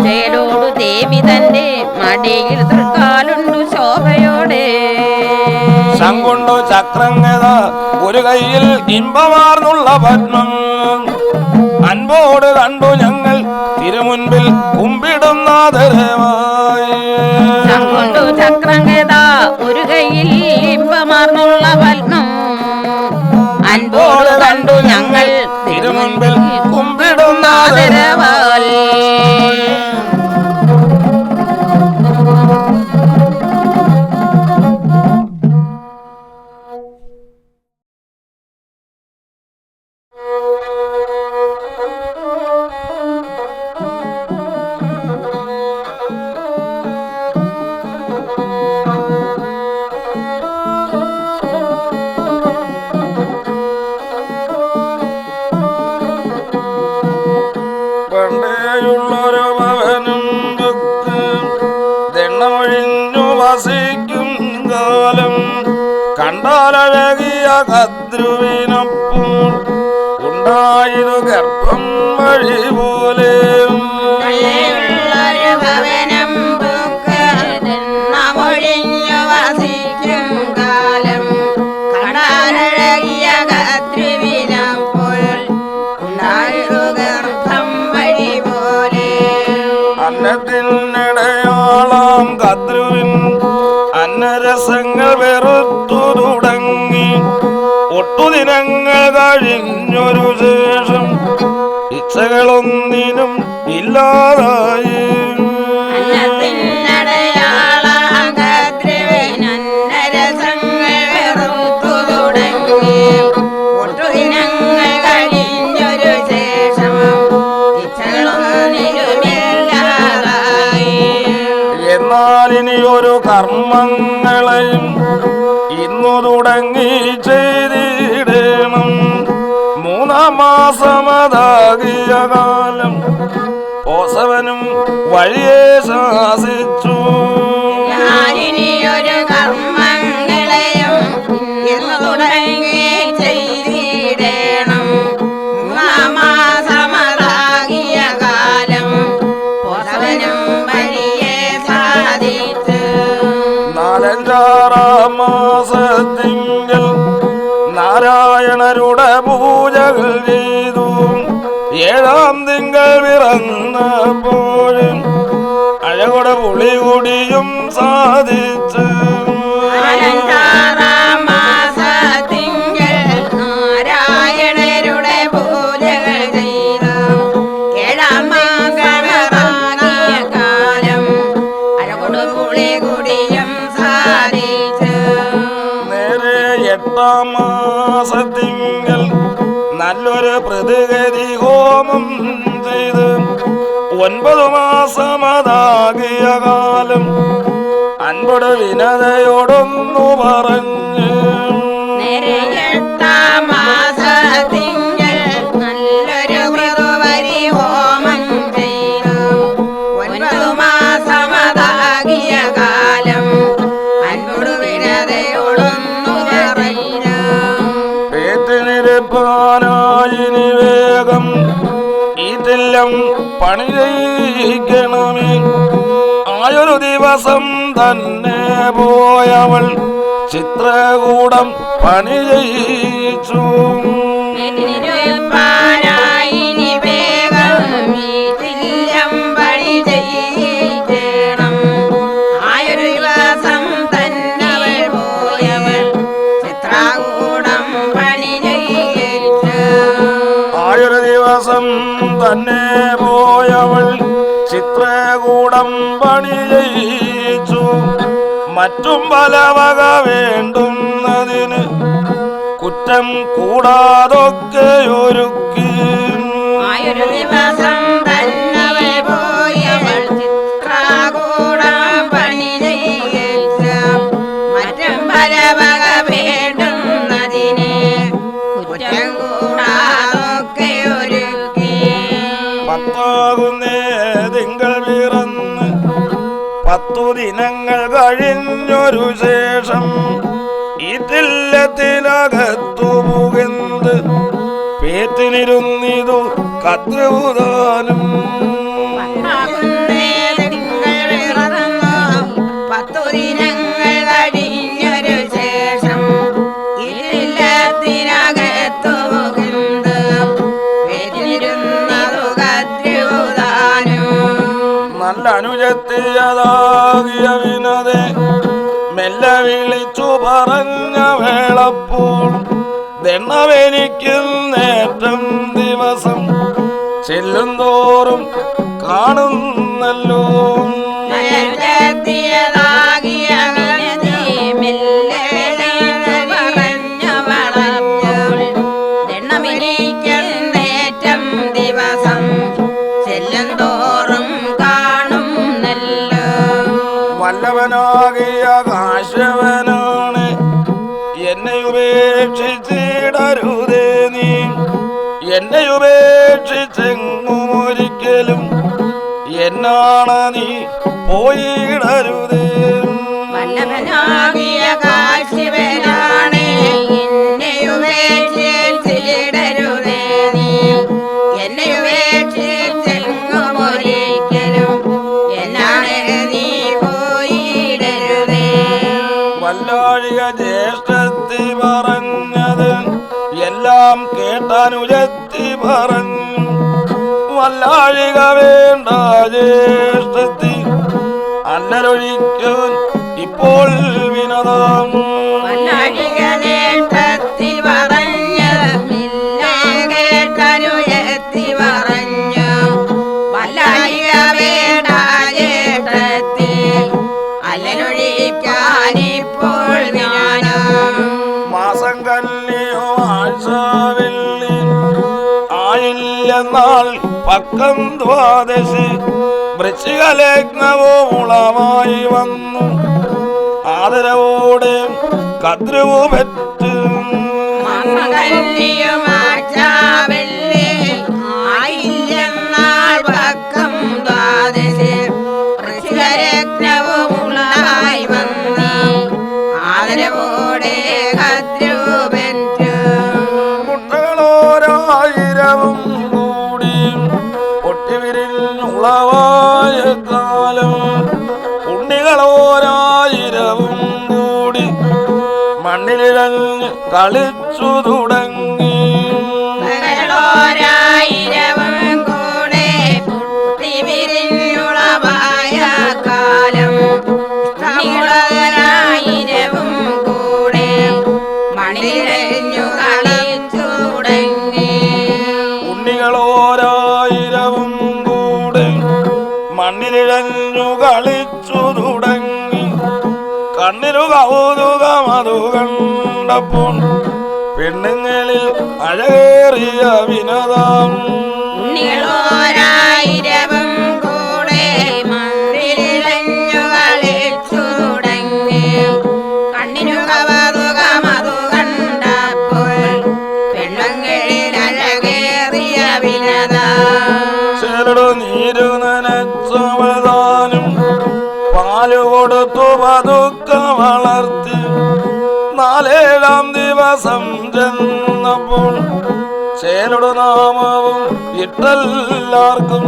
ചേലോടു ദേവി തന്റെ മടിയിൽ തൃക്കാലുണ്ടു ശോഭയോടെ ശങ്കുണ്ടു ചക്രങ്ങത ഒരു കൈയിൽ ഇമ്പമാർന്നുള്ള പത്മം അൻപോട് കണ്ടു ഞങ്ങൾ തിരുമുൻപിൽ കുമ്പിടുന്നാദരമായി ശങ്കുണ്ടു ചക്രങ്ങത ഒരു കൈയിൽ ഇമ്പമാർന്നുള്ള പത്മം അൻപോട് കണ്ടു ഞങ്ങൾ തിരുമുൻപിൽ കുമ്പിടുന്നാദരവാൽ പണ്ടേയുള്ളൊരു ഭവനം വെക്ക് ദണ്ണമൊഴിഞ്ഞു വസിക്കും കാലം കണ്ടാലഴകിയ കദ്രുവിനൊപ്പം ഉണ്ടായിരു ഗർഭം വഴി പോലെ അന്നത്തിനിടയാളാം കദ്രുവിൻ അന്നരസങ്ങൾ വെറുത്തു തുടങ്ങി ഒട്ടുദിനങ്ങൾ കഴിഞ്ഞൊരു ശേഷം ഇച്ഛകളൊന്നിനും ഇല്ലാതായി എന്നാലിനിയൊരു കർമ്മങ്ങളെയും ഇന്നു തുടങ്ങി ചെയ്തിടണം. 3-ാം മാസമതാകിയ കാലം ഓസവനും വഴിയെ ശാസിച്ചു. ഞാനിനിയൊരു കർമ്മങ്ങളെയും ഇന്നു തുടങ്ങി ചെയ്തിടണം. 3-ാം മാസമതാകിയ കാലം ഓസവനും വഴിയെ സാധിച്ചു. 4-ാം മാസത്തിങ്കൽ നാരായണരുടെ പൂജകൾ ചെയ്തു. 7-ാം തിങ്കൾ പിറന്നപ്പോഴും അഴകുടെ പുളികുടിയും സാധിച്ചു. 4-ാം മാസത്തിങ്കൽ നാരായണരുടെ പൂജകൾ ചെയ്തു. 7-ാം മാസമതാകിയ കാലം അഴകൊടു പുളികുടിയും സാധിച്ചു. നേരെ 8-ാം മാസത്തിങ്കൽ നല്ലൊരു പ്രതിഗതി ഹോമം ചെയ്ത് 9 മാസമതാകിയ കാലം അൻപട് വിനതയോടൊന്നു പറഞ്ഞ് നേരെ 8-ാം മാസത്തിങ്കൽ നല്ലൊരു വ്രതവരി ഹോമം ചെയ്തു. 9 മാസമതാകിയ കാലം അൻപൊടു വിനതയോടൊന്നു പറഞ്ഞു. പേറ്റിനിരപ്പാനായി വേഗം ഇതെല്ലാം പണി ചെയ്യിക്കണമേ. ആയൊരു ദിവസം തന്നെ പോയവൾ ചിത്രകൂടം പണി ചെയ്യിച്ചു. പാനായിനി വേഗം വീട്ടിലും പണി ചെയ്യണം. ആയൊരു ദിവസം തന്നെ പോയവൾ ചിത്രകൂടം പണി ചെയ്യിച്ചു. ആയൊരു ദിവസം തന്നെ പോയവൾ ചിത്രകൂടം പണി ചെയ്യിച്ചു. മറ്റും പല വക വേണ്ടുന്നതിന് കുറ്റം കൂടാതൊക്കെ ഒരുക്കി. ആയൊരു ദിവസം തന്നെ പോയവൾ ചിത്രകൂടം പണി ചെയ്യിച്ചു. മറ്റും പല വക വേണ്ടുന്നതിന് കുറ്റം കൂടാതൊക്കെ ഒരുക്കി. 10 തിങ്കൾ പിറന്ന് 10 ദിനങ്ങൾ കഴിഞ്ഞൊരു ശേഷം ഇതില്ലത്തിനകത്തു പുകന്ത് പേറ്റിനിരുന്നിതു കദ്രൂതാനും. 10 ദിനങ്ങൾ കഴിഞ്ഞൊരു ശേഷം ഇതില്ലത്തിനകത്തു പുകന്ത് പേറ്റിനിരുന്നിതു കദ്രൂതാനും. നല്ല അനുജത്തിയതാകിയ വിനതെ മെല്ലെ വിളിച്ചു പറഞ്ഞ വേളപ്പോൾ ദണ്ണവെനിക്കുന്നേറ്റം ദിവസം ചെല്ലുന്തോറും കാണുന്നല്ലോ. വല്ലവനാകിയ കാശവനാണ് എന്നെ ഉപേക്ഷിച്ചിടരുതേ നീ. എന്നെ ഉപേക്ഷിച്ചെങ്ങും ഒരിക്കലും എന്നാണ് നീ പോയിടരുതേ. വല്ലഭനാകിയ കാശിവനാണ് എന്നെ ഉപേക്ഷിച്ചിടരുതേ നീ. എന്നെ ഉപേക്ഷിച്ചെങ്ങും ഒരിക്കലും എന്നാണ് നീ പോയിടരുതേ. വല്ലാഴിക ജ്യേഷ്ഠത്തി പറഞ്ഞത് എല്ലാം കേട്ടനുജത്തി പറഞ്ഞു. വല്ലാഴിക വേണ്ട ജ്യേഷ്ഠത്തി അന്നരൊഴിക്കാൻ ഇപ്പോൾ വിനതാം. വല്ലാഴിക ജ്യേഷ്ഠത്തി പറഞ്ഞു കേട്ടനുജത്തി പറഞ്ഞു. വല്ലാഴിക വേണ്ട ജ്യേഷ്ഠത്തി അല്ലൊഴിക്കാനിപ്പോൾ വിനാനം. മാസം കല്ലിയോ ആഴ്ചവെള്ളി ആയില്ലെന്നാൾ പക്കം ദ്വാദശി വൃശ്ചികലഗ്നവുമുളമായി വന്നു ആദരവോടെ കദ്രുവു പെറ്റ്. ആയില്ലെന്നാൾ പക്കം ദ്വാദശി വൃശ്ചികലഗ്നവുമുളമായി വന്നു ആദരവോടെ കദ്രുവു പെറ്റ്. മുട്ടകളോരായിരവും കൂടി പൊട്ടിവിരിഞ്ഞുളവായ കാലം ഉണ്ണികളോരായിരവും കൂടി മണ്ണിലിഴഞ്ഞ് കളിച്ചു തുടങ്ങി. മകളോരായിരവും കൂടെ പൊട്ടിവിരിഞ്ഞുളവായ കാലം ഉണ്ണികളോരായിരവും കൂടെ മണ്ണിലിഴഞ്ഞു കളിച്ചു തുടങ്ങി. ഉണ്ണികളോരായിരവും കൂടെ മണ്ണിലിഴഞ്ഞു കളിച്ചു തുടങ്ങി. കണ്ണിനു കൗതുകമതു കണ്ടപ്പോൾ പെണ്ണുങ്ങളിൽ അഴകേറിയ വിനതാം. ഉണ്ണികളോരായിരവും പതുക്കെ വളർത്തി 4-ാം ദിവസം ചെന്നപ്പോൾ ചേരുടെ നാമവും ഇട്ടെല്ലാവർക്കും.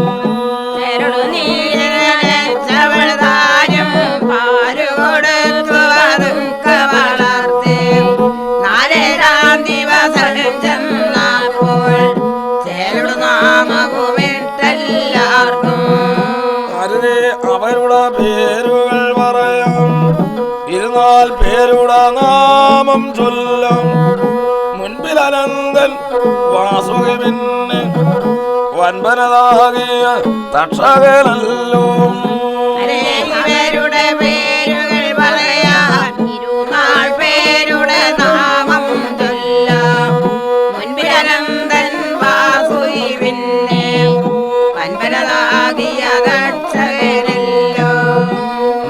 അവരുടെ പേരുകൾ പറയാം, 24 പേരുടെ നാമം ചൊല്ലാം. മുൻപിൽ അനന്തൻ വാസുകി, പിന്നെ വൻപനതാകിയ തക്ഷകനല്ലോ. അവരുടെ പേരുകൾ പറയാൻ 24 പേരുടെ നാമം ചൊല്ലാം. മുൻപിൽ അനന്തൻ വാസുകി, പിന്നെ വൻപനതാകിയ തക്ഷകനല്ലോ.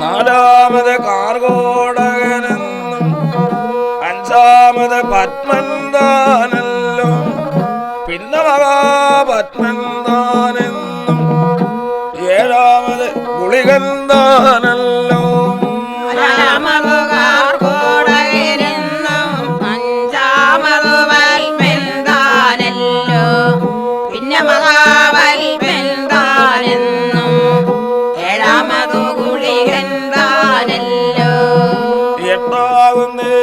4-ാമത് കാർഗോടകനെന്നും 5-ാമത് പത്മന്താനല്ലോ. പിന്നെ മഹാപത്മന്താനെന്നും 7-ാമത് ഗുളികന്താനല്ലോ. 4-ാമത് കാർഗോടകനെന്നും 5-ാമത് വൽപന്താനല്ലോ. പിന്നെ മഹാവൽപന്താനെന്നും 7-ാമത് ഗുളികന്താനല്ലോ. 8-ാകുന്നേ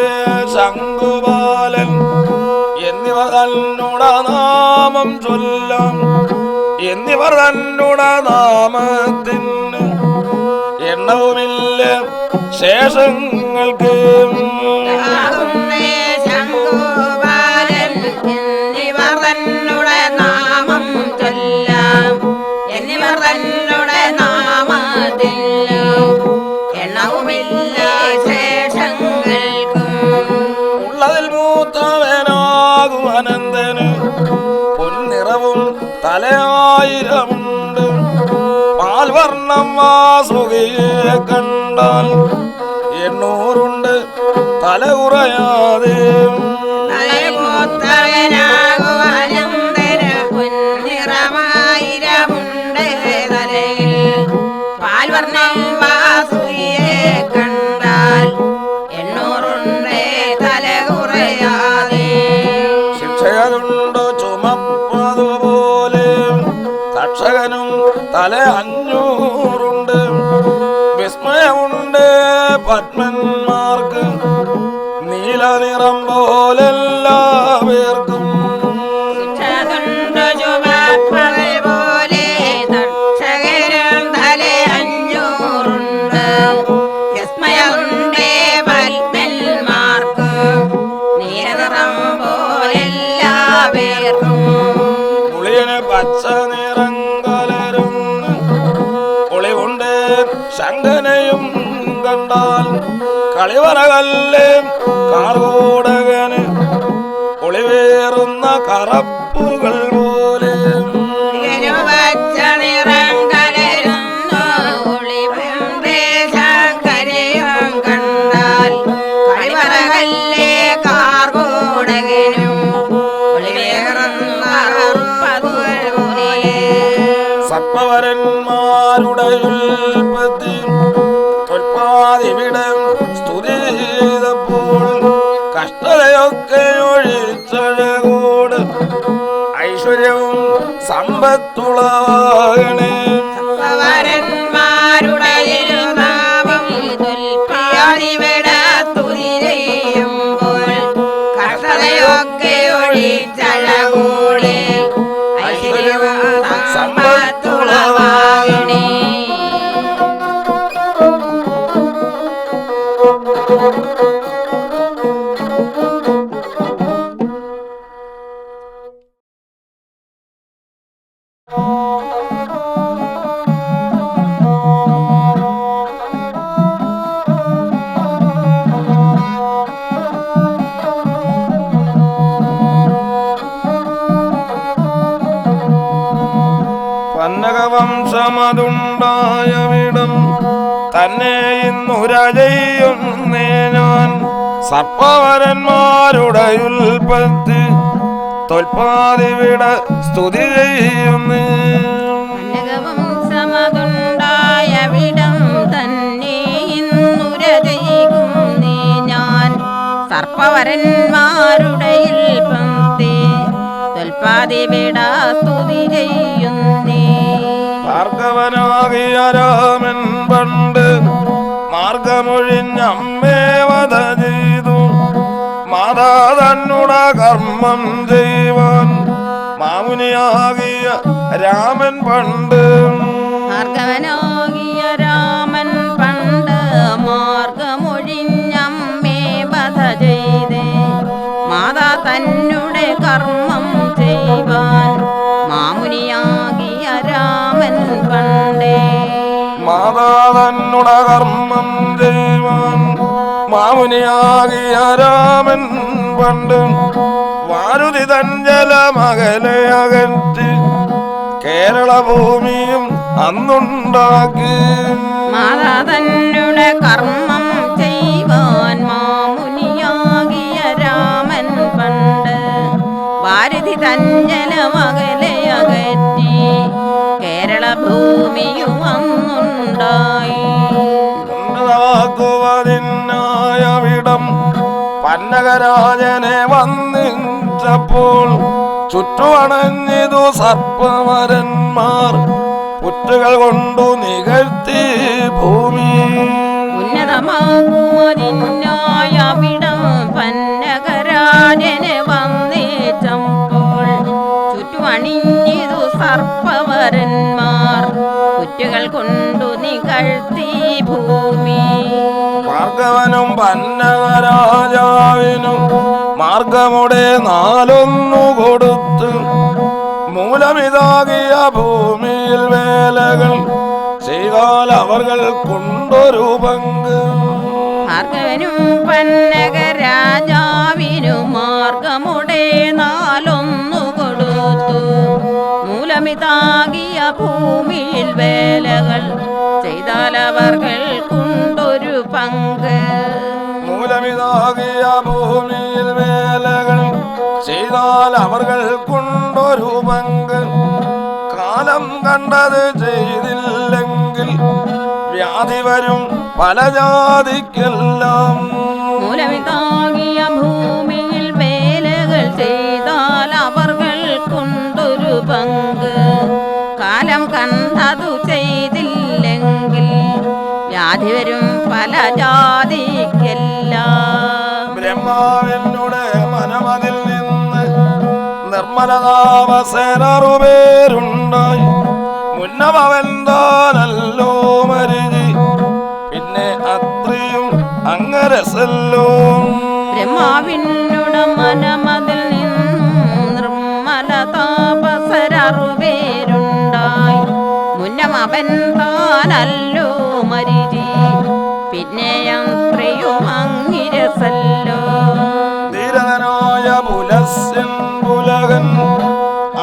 ശംഖുപാലൻ എന്നിവർ തന്നോട നാമം ചൊല്ലാം. എന്നിവർ തന്നോട നാമത്തിന് എണ്ണവുമില്ല ശേഷങ്ങൾക്ക്. ശംഖുപാലൻ എന്നിവർ തന്നുടെ നാമം ചൊല്ലാം. എന്നിവർ തന്നുടെ നാമത്തിൽ എണ്ണവുമില്ല ശേഷങ്ങൾക്കും. ഉള്ളതിൽ മൂത്തവനാകും അനന്തന് പൊന്നിറവും തലയായിരമുണ്ട്. പാൽവർണ്ണം വാസുകിയെ കണ്ടാൽ 800 തല കുറയാതെ. മൂത്തവനാകുവാനന്തന് പൊന്നിറമായിരമുണ്ട് തലയിൽ. പാൽവർണ്ണം വാസുകിയെ കണ്ടാൽ 800 തല കുറയാതെ. ശിക്ഷകളുണ്ട് ചുമപ്പതുപോലെ തക്ഷകനും തല 500. വിസ്മയമുണ്ട് പത്മന്മാർക്ക് നീലനിറം പോലെല്ലാവർക്കും. പോലെ തക്ഷകനും തല 500. വിസ്മയമുണ്ട് പത്മന്മാർക്ക് നീലനിറം പോലെല്ലാവർക്കും. പുളിയന് പച്ച നിറം കലരുന്നു ഒളിവുണ്ട് ശങ്കനെയും കണ്ടാൽ. കളിവറകല്ലേ കാർഗോടകന് ഒളിവേറുന്ന കറപ്പുകൾ പോലെ. പച്ച നിറം കലരുന്നു ഒളിവുണ്ട് ശങ്കനെയും കണ്ടാൽ. കളിവറകല്ലേ കാർഗോടകനും ഒളിവേറുന്ന കറുപ്പതുകൾ പോലെ. സത്വവരന്മാരുടെ ഉൽപ്പത്തി തൊൽപ്പാതിവിടെ സ്തുതി ചെയ്തപ്പോൾ കഷ്ടതയൊക്കെ ഒഴിച്ചഴകോട് ഐശ്വര്യവും സമ്പത്തുളവാകണേ. പവരന്മാരുടെ നാമം തുൽപ്പിയാനിവിടെ സ്തുതി ചെയ്യുമ്പോൾ കഷ്ടതയൊക്കെ ഒഴിച്ചഴകൂടെ ഐശ്വര്യവും സമ്പത്തുളവാകണേ. പന്നകവംശമതുണ്ടായവിടം തന്നെ ഇന്നുര ചെയ്യുന്നേ ഞാൻ. സർപ്പവരന്മാരുടെ ഉൽപ്പത്തി തൊൽപ്പാതിവിട സ്തുതി ചെയ്യുന്നേ. സമതുണ്ടായവിടം തന്നെ ഇന്നുര മാതാ തന്നുട കർമ്മം ചെയ്യുവാൻ മാമുനിയാകിയ രാമൻ പണ്ട് ഭാർഗവനാകിയ രാമൻ പണ്ട് മാർഗമൊഴിഞ്ഞമ്മേ വധ ചെയ്തേ മാതാ തന്നുടെ കർമ്മം ചെയ്യുവാൻ മാമുനിയാകിയ രാമൻ പണ്ടേ മാതാ തന്നുട കർമ്മം ചെയ്യുവാൻ മാമുനിയാകിയ രാമൻ പണ്ട് വാരുതി തഞ്ചല മകലെ അകറ്റി കേരള ഭൂമിയും അന്നുണ്ടാക്കി മാതാ തന്നുടെ കർമ്മം ചെയ്യുവാൻ മാമുനിയാകിയ രാമൻ പണ്ട് ഭാരതി തഞ്ചല മകലെ അകറ്റി കേരള ഭൂമിയും അന്നുണ്ടായി ഉന്നതമാക്കുവതിനായവിടം പന്നകരാജനെ വന്നിച്ചപ്പോൾ ചുറ്റുമണഞ്ഞിതു സർപ്പമരന്മാർ പുറ്റുകൾ കൊണ്ടു നികഴ്ത്തി ഭൂമി ഉന്നതമാകുമതിനായവിടം പന്നകരാജനെ വന്നേച്ചപ്പോൾ ചുറ്റുമണിഞ്ഞിതു സർപ്പവരന്മാർ കുറ്റുകൾ കൊണ്ടു നികഴ്ത്തി ഭൂമി ഭാർഗവനും പന്നകരാജാവിനും മാർഗമുടെ നാലൊന്നു കൊടുത്ത് മൂലമിതാകിയ ഭൂമിയിൽ വേലകൾ ചെയ്താൽ അവർ കൊണ്ടൊരു പങ്ക് ഭാർഗവനും പന്നകരാജാവിനും മാർഗമുടെ നാലൊന്നു കൊടുത്തു മൂലമിതാകിയ ഭൂമിയിൽ വേലകൾ ചെയ്താൽ അവർ കൊണ്ടൊരു പങ്ക് മൂലമിതാകിയ ഭൂമിയിൽ വേലകൾ ചെയ്താൽ അവർ കൊണ്ടൊരു പങ്ക് കാലം കണ്ടത് ചെയ്തില്ലെങ്കിൽ വ്യാധി വരും പല ജാതിക്കെല്ലാം മൂലമിതാകിയ ഭൂമിയിൽ വേലകൾ ചെയ്താൽ അവർ കൊണ്ടൊരു പങ്ക് കാലം കണ്ടതു ചെയ്തില്ലെങ്കിൽ വ്യാധി വരും പല ജാതിക്കെല്ലാം ബ്രഹ്മാവിനുടെ മനമതിൽ നിന്ന് നിർമ്മലതാമസേറുപേരുണ്ടായി മുന്നമവൻ താനല്ലോ മരിചി പിന്നെ അത്രയും അങ്ങരസല്ലോ ബ്രഹ്മാവിനുടെ മനമതിൽ നിന്നും നിർമ്മല താപസരറുപേരുണ്ടായി മുന്നം അവൻ താനല്ലോ മരിചി പിന്നെ അത്രയും അങ്ങിരസല്ലോ ധീരനായ പുലസ്യൻ പുലകൻ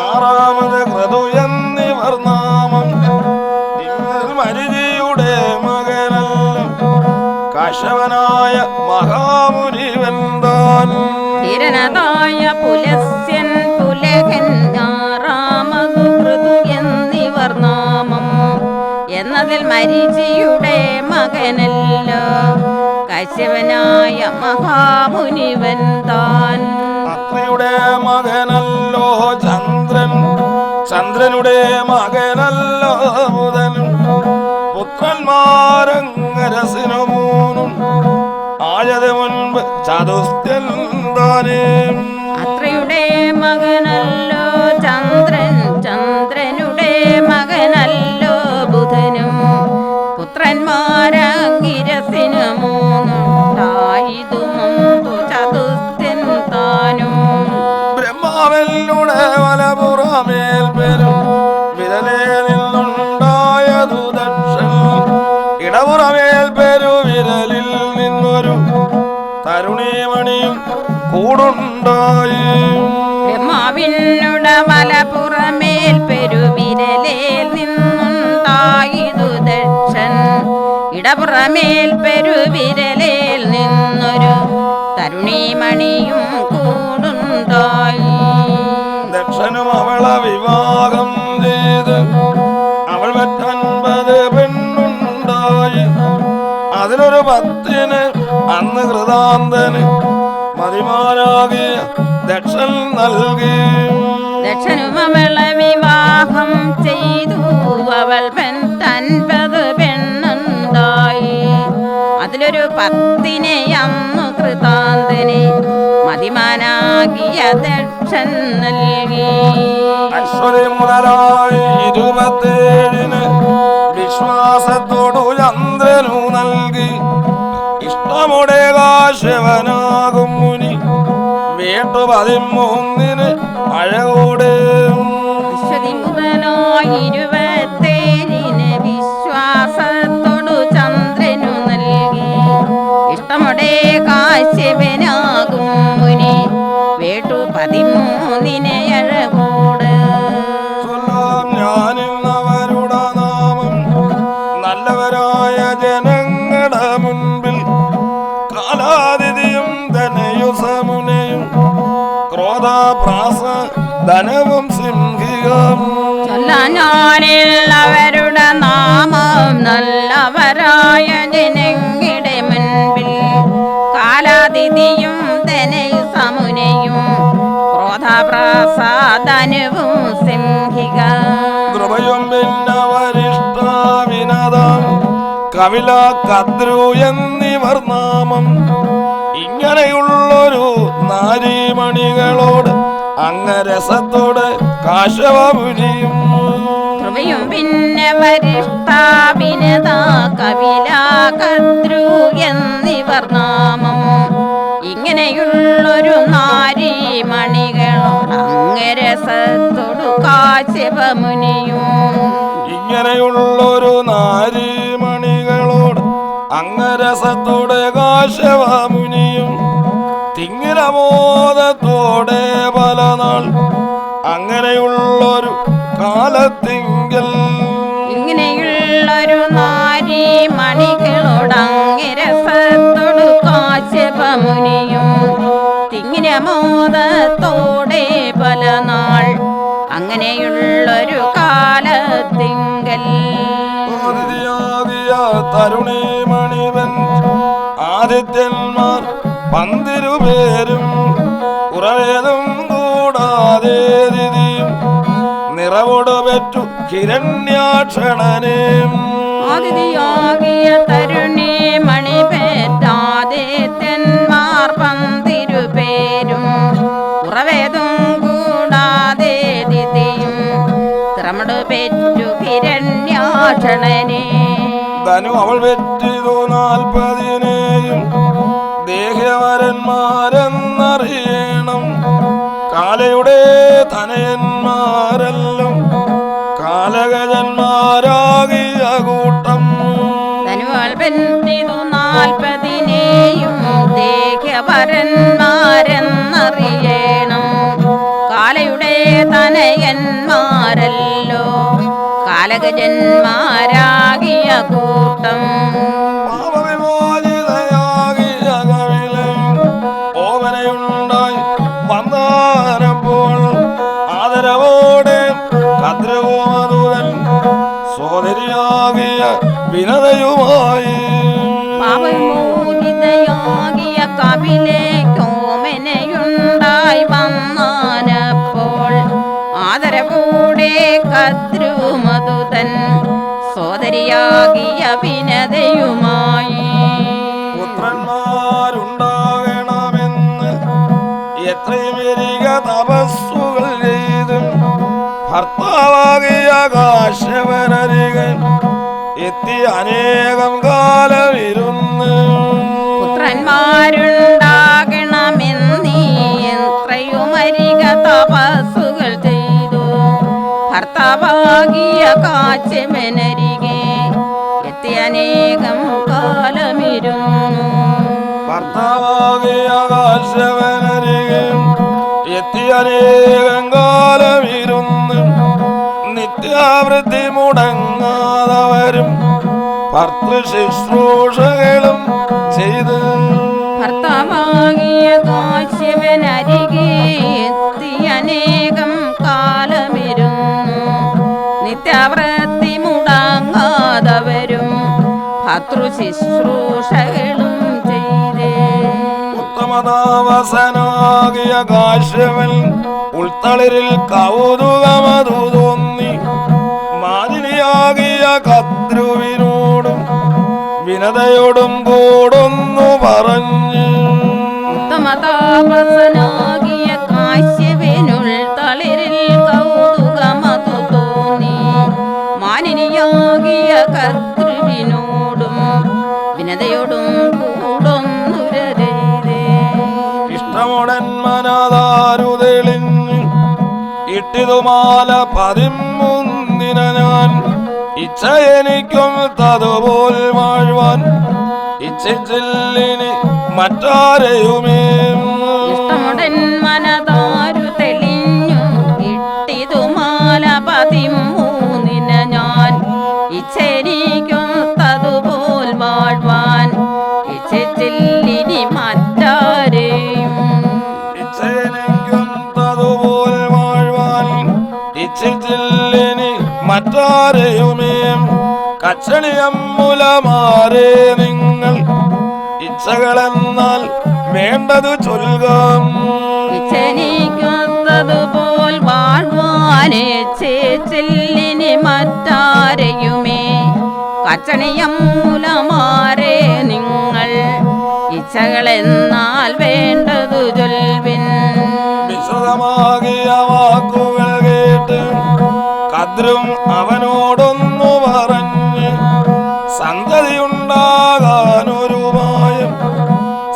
ആറാമത് ക്രതു എന്നിവർ നാമം മരിജിയുടെ മകനല്ല കശവനായ മഹാമുനിവൻ താൻ ധീരനതായ പുലസ്യൻ പുലകൻ ആറാമതു ഋതു എന്നിവർ നാമം എന്നതിൽ മരിചിയുടെ മകനല്ലോ കശ്യപനായ മഹാമുനിവൻ താൻ അത്രിയുടെ മകനല്ലോ ചന്ദ്രൻ ചന്ദ്രനുടെ മകനല്ലോ ബുധനും പുത്രന്മാരങ്ങരസിനു മൂന്നും ആയത് മുൻപ് ചതുസ്ഥ്യൻ താനേ അത്രയുടെ മകനല്ലോ ചന്ദ്രൻ ചന്ദ്രനുടെ മകനല്ലോ ബുധനും പുത്രന്മാരങ്കിരസിനു മൂന്നുണ്ടായിതു മുമ്പു ചതുസ്ഥ്യൻ താനും ബ്രഹ്മാവെല്ലുടെ വലപുറമേൽ പെരും വിരലേ നിന്നുണ്ടായതു ദക്ഷൻ ഇടപുറമേൽ പെരുവിരലിൽ നിന്നൊരു തരുണീമണിയും കൂടുണ്ടായി ബ്രഹ്മാവിനുടെ വലപുറമേൽ പെരുവിരലേൽ നിന്നുണ്ടായിതു ദക്ഷൻ ഇടപുറമേൽ പെരുവിരലേൽ നിന്നൊരു തരുണീമണിയും കൂടുണ്ടായി ദക്ഷനും അവളെ വിവാഹം ചെയ്ത് അവൾ മറ്റൻപത് പെണ്ണുണ്ടായി അതിലൊരു 10 അന്ന് കൃതാന്തന് മതിമാനാകിയ ദക്ഷൻ നൽകി ദക്ഷനും അവളെ വിവാഹം ചെയ്തു അവൾ 9 പെണ്ണുണ്ടായി അതിലൊരു 10 അന്നു കൃതാന്തനെ മതിമാനാകിയ ദക്ഷൻ നൽകി. അശ്വതി മുതലായി 27 വിശ്വാസത്തോടു ചന്ദ്രനു നൽകി. ഇഷ്ടമുടെ കാശവനാകും മുനി വേട്ടു 13 അഴകോടെ. അശ്വതി മുതലായി 27 വിശ്വാസത്തോടു ചന്ദ്രനു നൽകി. ഇഷ്ടമുടെ കാശ്യപനാകും മുനി വേട്ടു 13 അഴകോട്. ചൊല്ലാം ഞാനിന്നവരുടെ നാമം നല്ലവരായ ജനങ്ങളുടെ മുൻപിൽ. കാലാതിഥിയും ധനയു സമുനയും ക്രോധാപ്രാസ ധനവും സിംഹികം. ഞാനെല്ലാവരുടെ നാമം നല്ലവരായ ജനങ്ങളുടെ മുൻപിൽ. കാലാതിഥിയും ധനയു സമുനയും ക്രോധപ്രസാദനവും സിംഹിക. കൃപയും പിന്നെ വരിഷ്ഠാവിനതാം കവില കദ്രു എന്നിവർ നാമം. ഇങ്ങനെയുള്ളൊരു നാരീമണികളോട് അംഗരസത്തോട് കാശവമുനിയും. കൃപയും പിന്നെ വരിഷ്ഠാഭിനത കവില കദ്രു എന്നിവർ നാമം. ഇങ്ങനെയുള്ളൊരു നാരീമണികളോട് അംഗരസത്തോടു കാശ്യപമുനിയും. ഇങ്ങനെയുള്ളൊരു നാരീമണികളോട് അംഗരസത്തോടെ കാശവമുനിയും. തിങ്ങിരമോദത്തോടെ പല നാൾ അങ്ങനെയുള്ളൊരു കാലത്തിങ്കൽ. ഇങ്ങനെയുള്ളൊരു നാരീമണികളോട് അംഗരസത്തോടു കാശ്യപമുനിയും. തിങ്ങിരമോദത്തോടെ പല നാൾ അങ്ങനെയുള്ളൊരു കാലത്തിങ്കൽ. ആദിത്യാകിയ തരുണീമണിവൻ ആദിത്യന്മാർ 12 പേരും കുറവേതും കൂടാതെ ദിതിയും നിറവോട് പെറ്റു ഹിരണ്യാക്ഷണനെയും. ആദിത്യാകിയ തരുണി മണി പേറ്റാദിത്യന്മാർ 12 പേരും ഉറവേതും കൂടാതെ ദിതിയും തിറമടു പെറ്റു ഹിരണ്യാക്ഷണനെ. ധനു അവൾ പെറ്റിതു 40 ദേഹവരന്മാരെന്നറിയണം. കാലയുടെ തനയന്മാരെല്ലാം കാലഗജന്മാരാകിയ കൂട്ടം. ധനുവാൾ പെറ്റിതു 40 ദേഹവരന്മാരെന്നറിയണം. കാലയുടെ തനയന്മാരല്ലോ കാലഗജന്മാരാകിയ കൂട്ടം. പാപവിമോചിതയാകിയ കവിലൻ ഓമനയുണ്ടായി വന്നാനപ്പോൾ ആദരവോടെ കദ്രവോമധുരൻ സോദരിയാകിയ വിനതയുമായി. പാപവിമോചിതയാകിയ കപിലേക്കോമനയുണ്ടായി വന്നാനപ്പോൾ ആദരവോടെ കദ്രുമധുതൻ സോദരിയാകിയ വിനതയുമായി. പുത്രന്മാരുണ്ടാകണമെന്ന് എത്രയും എരിക തപസ്സുകൾ ചെയ്തും ഭർത്താവാകിയ കാശ്യപനരികൻ എത്തി അനേകം കാലമിരുന്ന്. പുത്രന്മാരുണ്ടാകണമെന്നീ എത്രയുമരിക തപസ്സുകൾ ചെയ്തു ഭർത്താവാകിയ കാശ്യപനരികെ എത്തി അനേകം കാലമിരുന്നു. ഭർത്താവാകിയ കാശ്യപനരികൻ എത്തി അനേകം കാലമിരുന്ന് നിത്യാവൃത്തി മുടങ്ങാതവരും ഭർത്തൃശുശ്രൂഷകളും ചെയ്ത്. ഭർത്താവാകിയ കാശ്യപനരികെ എത്തി അനേകം കാലമിരുന്നു നിത്യാവൃത്തി മുടങ്ങാതവരും ഭർത്തൃശുശ്രൂഷകളും ചെയ്ത്. ഉത്തമതാവസനാകിയ കാശ്യപൻ ഉൾത്തളിരിൽ കൗതുകമതു തോന്നി മാലിനിയാകിയ കദ്രുവിനോടും വിനതയോടും കൂടൊന്നു പറഞ്ഞ് ഉത്തമതാപസനാകിയ കാശ്യപനുൾ തളിരിൽ കൗതുകമതു തോന്നി മാനിനിയാകിയ കർത്തൃവിനോടും വിനതയോടും കൂടൊന്നുര ചെയ്തേ. ഇഷ്ടമുടൻ മനതാരു തെളിഞ്ഞ് ഇട്ടിതുമാല 13 ഞാൻ ഇച്ഛ എനിക്കും തതുപോൽ വാഴുവാൻ ഇച്ഛിച്ചില്ലിനി മറ്റാരെയുമേ. ഇഷ്ടമുടൻ മനതാരു തെളിഞ്ഞു ഇട്ടിതുമാല 13 ഞാൻ ഇച്ഛനിക്കും തതുപോൽ വാഴ്വാൻ ഇച്ഛിച്ചില്ലിനി മറ്റാരെയും. ഇച്ഛനിക്കും തതുപോൽ വാഴ്വാൻ ഇച്ഛിച്ചില്ലിനി മറ്റാരെയുമേ. കച്ചളിയമ്മുലമാരെ നിങ്ങൾ ഇച്ഛകളെന്നാൽ വേണ്ടതു ചൊൽകാം. ഇച്ഛനിക്കൊത്തതുപോൽ വാഴ്വാനിച്ഛിച്ചില്ലിനി മറ്റാരെയുമേ. കച്ചണിയം മൂലമാരെ നിങ്ങൾ ഇച്ഛകളെന്നാൽ വേണ്ടതു ചൊൽവിൻ. വിശദമാകിയ വാക്കുകൾ കേട്ട് കദ്രും അവനോടൊന്നു പറഞ്ഞ് സന്തതിയുണ്ടാകാനൊരുപായം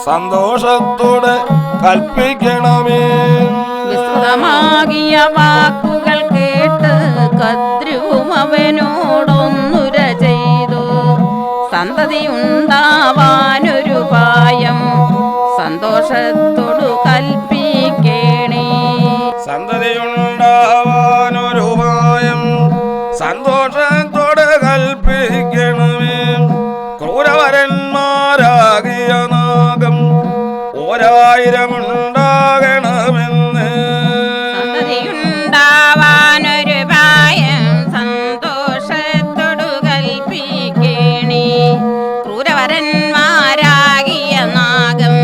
സന്തോഷത്തോടെ കൽപ്പിക്കണമേ. വിശദമാകിയ വാക്കുകൾ കേട്ട് കദ്രുവും അവനോടൊന്നുര ചെയ്തു സന്തതിയുണ്ടാവാനൊരുപായം സന്തോഷത്തോടു കൽപ്പിക്കേണേ. സന്തതിയുണ്ടാവാനൊരുപായം സന്തോഷത്തോടെ കൽപ്പിക്കണമേ. ക്രൂരവരന്മാരാകിയ നാഗം 1000 ഉണ്ടാകണമെന്ന്. സന്തതിയുണ്ടാവാനൊരുപായം സന്തോഷത്തോടു കൽപ്പിക്കേണേ. ക്രൂരവരന്മാരാകിയ നാഗം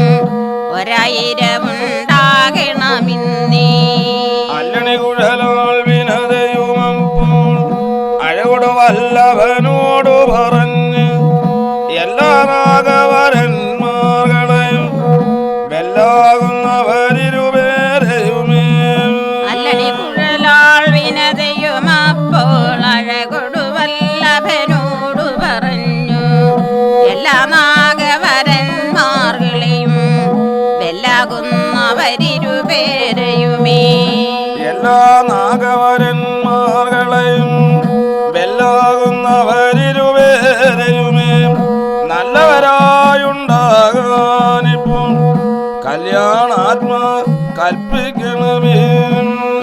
1000 ഉണ്ടാകണമെന്നേ. അല്ലണി കുഴലാൾ വിനതയുമപ്പോൾ അഴകൊടു വല്ലഭനോടു പറഞ്ഞ് എല്ലാ നാഗവരന്മാകളെയും വെല്ലാകുന്നവരിരുപേരെയുമേ. അല്ലണി കുഴലാൾ വിനതയുമപ്പോൾ അഴകൊടു വല്ലഭനോടു പറഞ്ഞു എല്ലാ നാഗവരന്മാർകളെയും വെല്ലാകുന്നവരിരുപേരെയുമേ. എല്ലാ നാഗവരന്മാകളെയും വെല്ലാകുന്നവരിരുപേരെയുമേ. നല്ലവരായുണ്ടാകാനിപ്പോൾ കല്യാണാത്മാ കൽപ്പിക്കണമേ.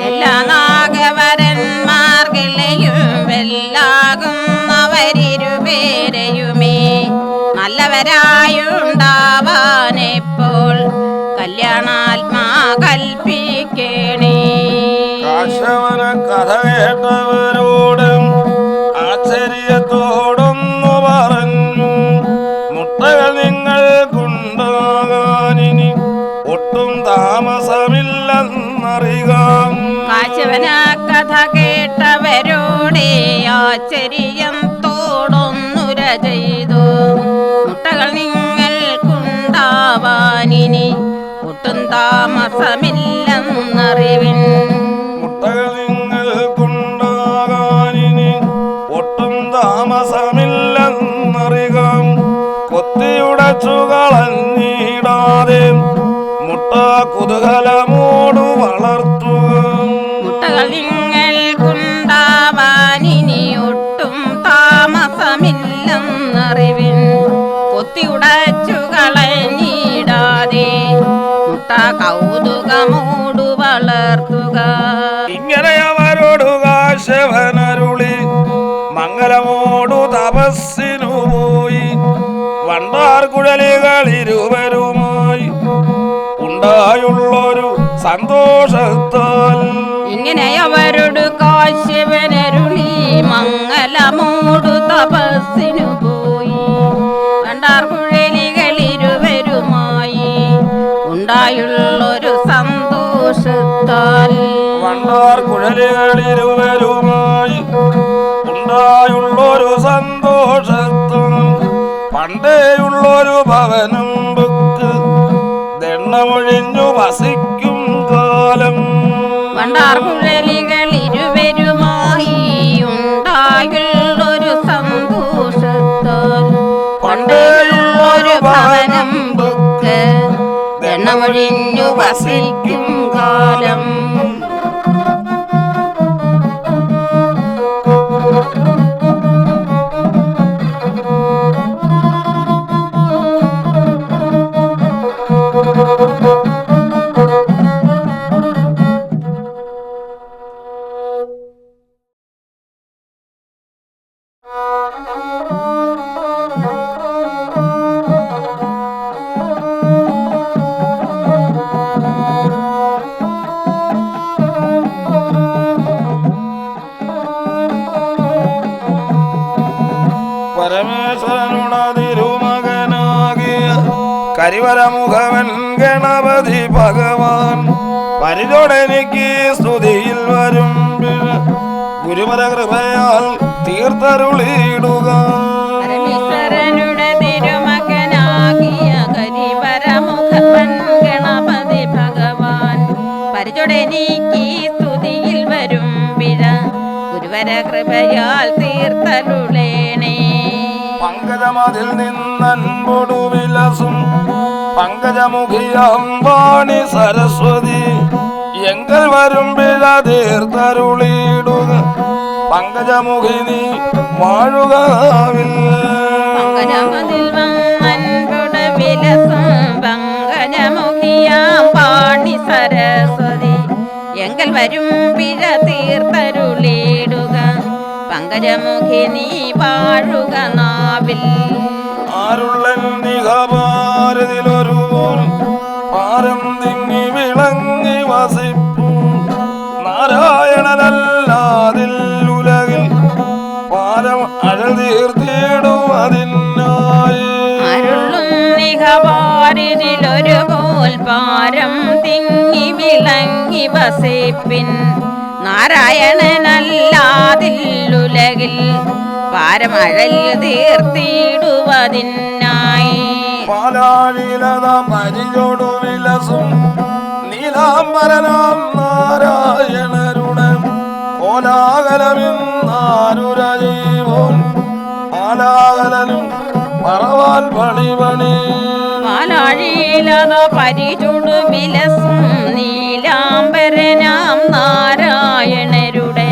എല്ലാ നാഗവരന്മാർകളെയും വെല്ലാകുന്നവരിരുപേരെയുമേ. നല്ലവരായുണ്ടാവാനെപ്പോൾ കല്യാണാത്മാ കൽപ്പിക്കേണേ. കാശവന കഥ കേട്ടവരോട് ആശ്ചര്യത്തോടൊന്നു പറഞ്ഞു മുട്ടകൾ നിങ്ങൾക്കുണ്ടാകാനിനി ഒട്ടും താമസമില്ലെന്നറിയാം. കാശവന കഥ കേട്ടവരോടെ ആശ്ചര്യം തോടൊന്നുര ചെയ്തു മുട്ടകൾ നിങ്ങൾക്കുണ്ടാവാനിനി ഒട്ടും താമസമില്ലെന്നറിവിൻ. മുട്ടകൾ നിങ്ങൾക്കുണ്ടാകാനിനി ഒട്ടും താമസമില്ലെന്നറിയാം. കൊത്തിയുടച്ചു കളഞ്ഞിടാതെ മുട്ട കുതൂഹലമോടു വളർത്തുക. മുട്ടകൾ നിങ്ങൾക്കുണ്ടാവാനിനി ഒട്ടും താമസമില്ലെന്നറിവിൻ. കൊത്തിയുടച്ചു കളഞ്ഞിടാതെ മുട്ട കൗതുകമോടു വളർത്തുക. ഇങ്ങനെ അവരോടു കാശവനരുളി മംഗലമോടു തപസ്സിനു പോയി വണ്ടാർ കുഴലികൾ ഇരുവരുമായി ഉണ്ടായുള്ളൊരു സന്തോഷത്താൽ. ഇങ്ങനെ അവരോട് കാശ്യപനരുളി മംഗലമോടു തപസ്സിനു പോയി വണ്ടാർ കുഴലികൾ ഇരുവരുമായി ഉണ്ടായുള്ളൊരു സന്തോഷത്താൽ. വണ്ടാർ കുഴലികൾ ഇരുവരുമായി ഉണ്ടായുള്ളൊരു സന്തോഷത്താൽ പണ്ടേയുള്ളൊരു ഭവനം ബുക്ക് ദണ്ണമൊഴിഞ്ഞു വസിക്കും കാലം പണ്ടാർകുഴലികൾ ഇരുവരുമായി ഉണ്ടായുള്ളൊരു സന്തോഷത്താൽ പണ്ടേയുള്ളൊരു ഭവനം ബുക്ക് ദണ്ണമൊഴിഞ്ഞു വസിക്കും കാലം പരമേശ്വരനുണതിരുമകനാകിയ കരിവരമുഖവൻ ഗണപതി ഭഗവാൻ പരിചോടെനിക്ക് സ്തുതിയിൽ വരും ഗുരുവര കൃപയാൽ തീർത്തരുളിയിടുക പരമേശ്വരനുടെ തിരുമകനാകിയ കരിവരമുഖവൻ ഗണപതി ഭഗവാൻ പരിചൊടെനിക്ക് സ്തുതിയിൽ വരും പിഴ ഗുരുവര കൃപയാൽ തീർത്തരുളേണേ പങ്കജമതിൽ നിന്നൻപൊടു വിലസും പങ്കജമുഖിയാം വാണി സരസ്വതി എങ്കൽ വരും പിഴ തീർത്തരുളിയിടുക പങ്കജമുഖി നീ വാഴുകാവിൽ പങ്കജമതിൽ വന്നൻപൊടു വിലസും പങ്കജമുഖിയാം വാണി സരസ്വതി എങ്കൽ വരും പിഴ തീർത്തരുളിയിടുക പങ്കജമുഖി നീ വാഴുക നാവിൽ ആരുള്ളൻ നിഘപാരതിലൊരുപോൽ പാരം തിങ്ങി വിളങ്ങി വസിപ്പു നാരായണനല്ലാതിൽ ഉലകിൽ പാരം അഴൽ തീർത്തിടുവതിനായി അരുളും നിഘപാരിതിലൊരുപോൽ പാരം തിങ്ങി വിളങ്ങി വസിപ്പിൻ നാരായണനല്ലാതില്ലുലകിൽ പാരമഴൽ തീർത്തിടുവതിനായി പാലാഴിലത പരിചോടു വിലസും നീലാംബരനാം നാരായണരുടെ കോലാകലമിന്നാരുരജീവോൻ ആലാകലനും പറവാൽ പണിപണി പാലാഴിയിലത പരിചുടു വിലസും നീലാംബരനാം നാരായണരുടെ